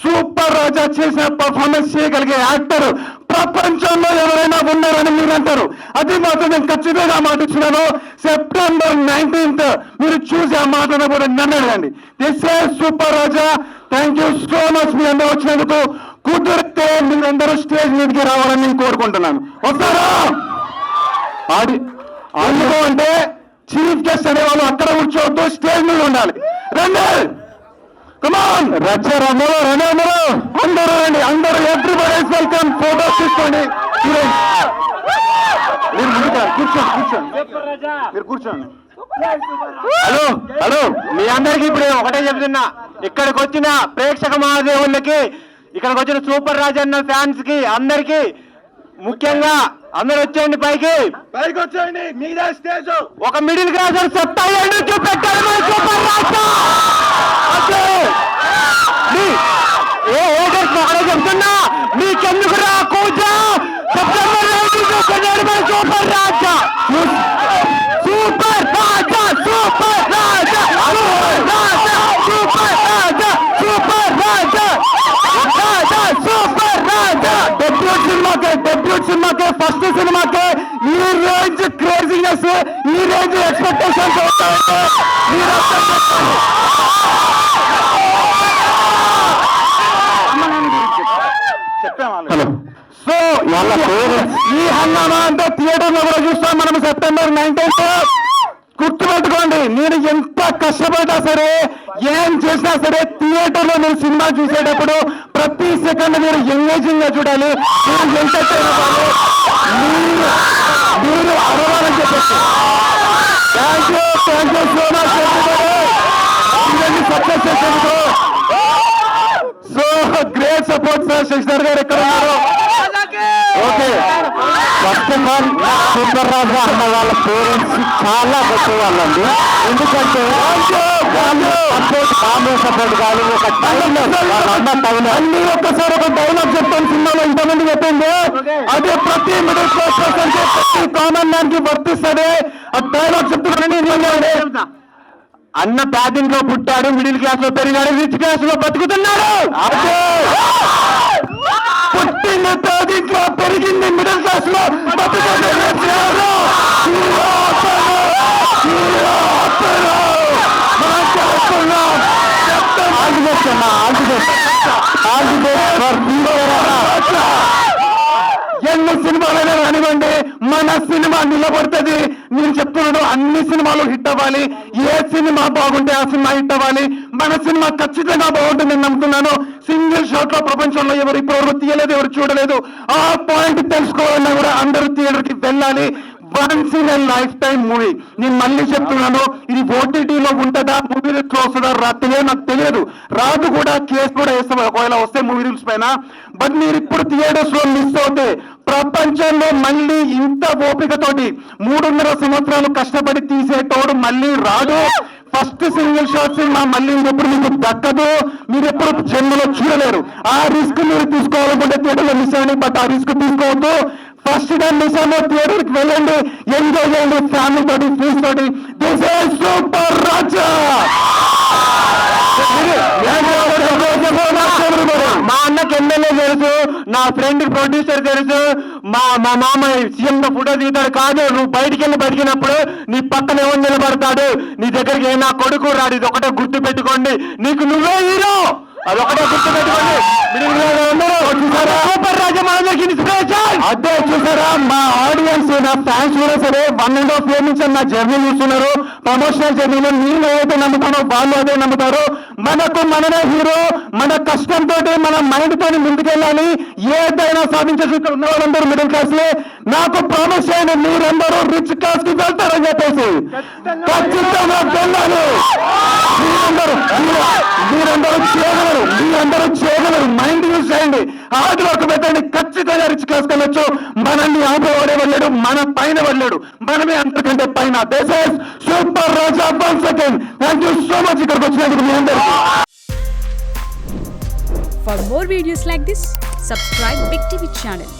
super రాజా చేసిన performance చేయగలిగే actor ప్రపంచంలో ఎవరైనా ఉన్నారని మీరు అంటారు. అది మాత్రం నేను ఖచ్చితంగా మాటిస్తున్నాను. సెప్టెంబర్ 19th మీరు చూసి ఆ మాటను కూడా నన్ను అడగండి. This is super Raja. Thank you so much మీ అందరూ వచ్చినందుకు. కుదిరితే మీరందరూ స్టేజ్ మీదకి రావాలని నేను కోరుకుంటున్నాను. వస్తారా? అందుకు అంటే చీఫ్ గెస్ట్ అనేవాళ్ళు అక్కడ కూర్చోవద్దు, స్టేజ్ మీద ఉండాలి. రండి, కమాన్, అందరూ రండి, అందరూ ఎవ్రీబడీ ఇస్ వెల్కమ్. ఫోటోస్ తీసుకోండి. మీరు ముందుగా మీరు కూర్చోండి. హలో, మీ అందరికీ ఇప్పుడు ఒకటే చెప్తున్నా. ఇక్కడికి వచ్చిన ప్రేక్షక మహాదేవులకి, ఇక్కడికి వచ్చిన సూపర్ రాజన్న ఫ్యాన్స్ కి అందరికి ముఖ్యంగా అందరు వచ్చేయండి, పైకి వచ్చేయండి. మీద స్టేజ్ ఒక మిడిల్ క్లాస్ సత్తా చూపెట్టారు మన సూపర్ రాజా. ఒకటే చెప్తున్నా, మీకెందుకు రా కూజా. సెప్టెంబర్ 19 చూపెట్టారు మన సూపర్ రాజా. సూపర్ రాజా, సూపర్ రాజా, సూపర్ రాజా, సూపర్ రాజా, సూపర్ రాజా. డెబ్యూట్ సినిమాకే ఫస్ట్ సినిమాకే ఈ రేంజ్ క్రేజీనెస్, ఈ రేంజ్ ఎక్స్పెక్టేషన్స్ సో ఈ హంగామా అంతా థియేటర్ లో కూడా చూస్తాం మనం సెప్టెంబర్ 19th. గుర్తుపెట్టుకోండి, నేను ఎంత కష్టపడ్డా సరే, ఏం చేసినా సరే, థియేటర్ లో నేను సినిమా చూసేటప్పుడు ప్రతి సెకండ్ మీరు ఎంగేజింగ్ గా చూడాలి, మీరు ఎంటర్టైన్ అవ్వాలి, మీరు అరవాలని చెప్పచ్చు. థ్యాంక్ యూ సో మచ్ ఇవన్నీ సక్సెస్ చేసేందుకు. So great support sir. Shashidhar garu ఎక్కడ ఉన్నారు? First of all super Raja అన్న వాళ్ళ పేరెంట్స్ చాలా గొప్ప వాళ్ళండి. ఎందుకంటే సపోర్ట్ కాదు, ఒక అన్ని ఒక్కసారి ఒక డైలాగ్ చెప్తాను సినిమాలో ఇంతమంది చెప్పింది, అదే ప్రతి మిడిల్ క్లాస్ పర్సన్ ప్రతి కామన్ మ్యాన్ కి వర్తిస్తుంది. ఆ డైలాగ్ చెప్తున్నాను, అన్న పేదింట్లో పుట్టాడు, మిడిల్ క్లాస్ లో పెరిగాడు, రిచ్ క్లాస్ లో బతుకుతున్నాడు. అదే పుట్టింది పేదింట్లో, పెరిగింది మిడిల్ క్లాస్ లో బతుకుతున్నాడు. ఎన్ని సినిమాలైనా రానివ్వండి, మన సినిమా నిలబడుతుంది. నేను చెప్తున్నాను, అన్ని సినిమాలు హిట్ అవ్వాలి. ఏ సినిమా బాగుంటే ఆ సినిమా హిట్ అవ్వాలి. మన సినిమా ఖచ్చితంగా బాగుంటుంది నేను నమ్ముతున్నాను. సింగిల్ షాట్ లో ప్రపంచంలో ఎవరు ఇప్పటివరకు తీయలేదు, ఎవరు చూడలేదు. ఆ పాయింట్ తెలుసుకోవాలన్నా కూడా అందరూ థియేటర్ కి వెళ్ళాలి. Once in a life time movie. నేను మళ్ళీ చెప్తున్నాను, ఇది ఓటీటీలో ఉంటుందా, మూవీ రూల్స్ వస్తుందా రాత్రే నాకు తెలియదు, రాదు కూడా, కేసు కూడా వేస్తాం ఒకవేళ వస్తే మూవీ రూల్స్ పైన. బట్ మీరు ఇప్పుడు థియేటర్స్ లో మిస్ అవుతే ప్రపంచంలో మళ్ళీ ఇంత ఓపికతోటి 3.5 సంవత్సరాలు కష్టపడి తీసేటోడు మళ్ళీ రాదు. ఫస్ట్ సింగిల్ షాట్ సినిమా మళ్ళీ ఎప్పుడు మీకు దక్కదు, మీరు ఎప్పుడు జన్మలో చూడలేరు. ఆ రిస్క్ మీరు తీసుకోవాలనుకుంటే థియేటర్లో మిస్ అవ్వండి, బట్ ఆ రిస్క్ తీసుకోవద్దు. ఫస్ట్ టైం మిస్ అవ్వ, థియేటర్కి వెళ్ళండి, ఎంజాయ్ చేయండి ఫ్యామిలీ తోటి, ఫ్రెండ్స్ తోటి. దిస్ ఇస్ సూపర్ రాజా. మా అన్నకి ఎమ్మెల్యే తెలుసు, నా ఫ్రెండ్ ప్రొడ్యూసర్ తెలుసు, మా మామ సీఎం తో ఫోటో దిగుతాడు. కాదు, నువ్వు బయటికి వెళ్ళి బతికినప్పుడు నీ పక్కన ఎవరు నిలబడతాడు, నీ దగ్గరికి నా కొడుకు రాడు. ఇది ఒకటే గుర్తు పెట్టుకోండి, నీకు నువ్వే హీరో, అదొకటే గుర్తు పెట్టుకోండి. సూపర్ రాజా మనందరికి ఇన్స్పిరేషన్. అదే చూసారా, మా ఆడియన్స్, నా ఫ్యాన్స్ కూడా సరే 1.5 years నుంచి నా జర్నీ చూస్తున్నారు. ప్రమోషనల్ జర్నీలో నేను ఏదైతే నమ్ముతానో వాళ్ళు అదే నమ్ముతారు. మనకు మననే హీరో, మన కష్టంతో మన మైండ్ తోని ముందుకెళ్ళాలి, ఏదైనా సాధించచ్చు. ఇక్కడ ఉన్న వాళ్ళందరూ మిడిల్ క్లాస్ లే. నాకు ప్రామిస్ చేయండి, మీరందరూ రిచ్ క్లాస్ కి వెళ్తారని చెప్పేసి ఖచ్చితంగా వెళ్ళాలి. మీరందరూ చేయగలరు, మైండ్ యూజ్ చేయండి, హార్డ్ వర్క్ పెట్టండి, ఖచ్చితంగా రిచ్ క్లాస్ వెళ్ళొచ్చు. మనల్ని ఆపేవాడే వెళ్ళాడు, మన పైన వెళ్ళాడు, మనమే అంతకంటే పైన. This is super Raja. One second, thank you so much ఇక్కడికి వచ్చినందుకు మీ అందరికీ. For more videos like this, subscribe Big TV channel.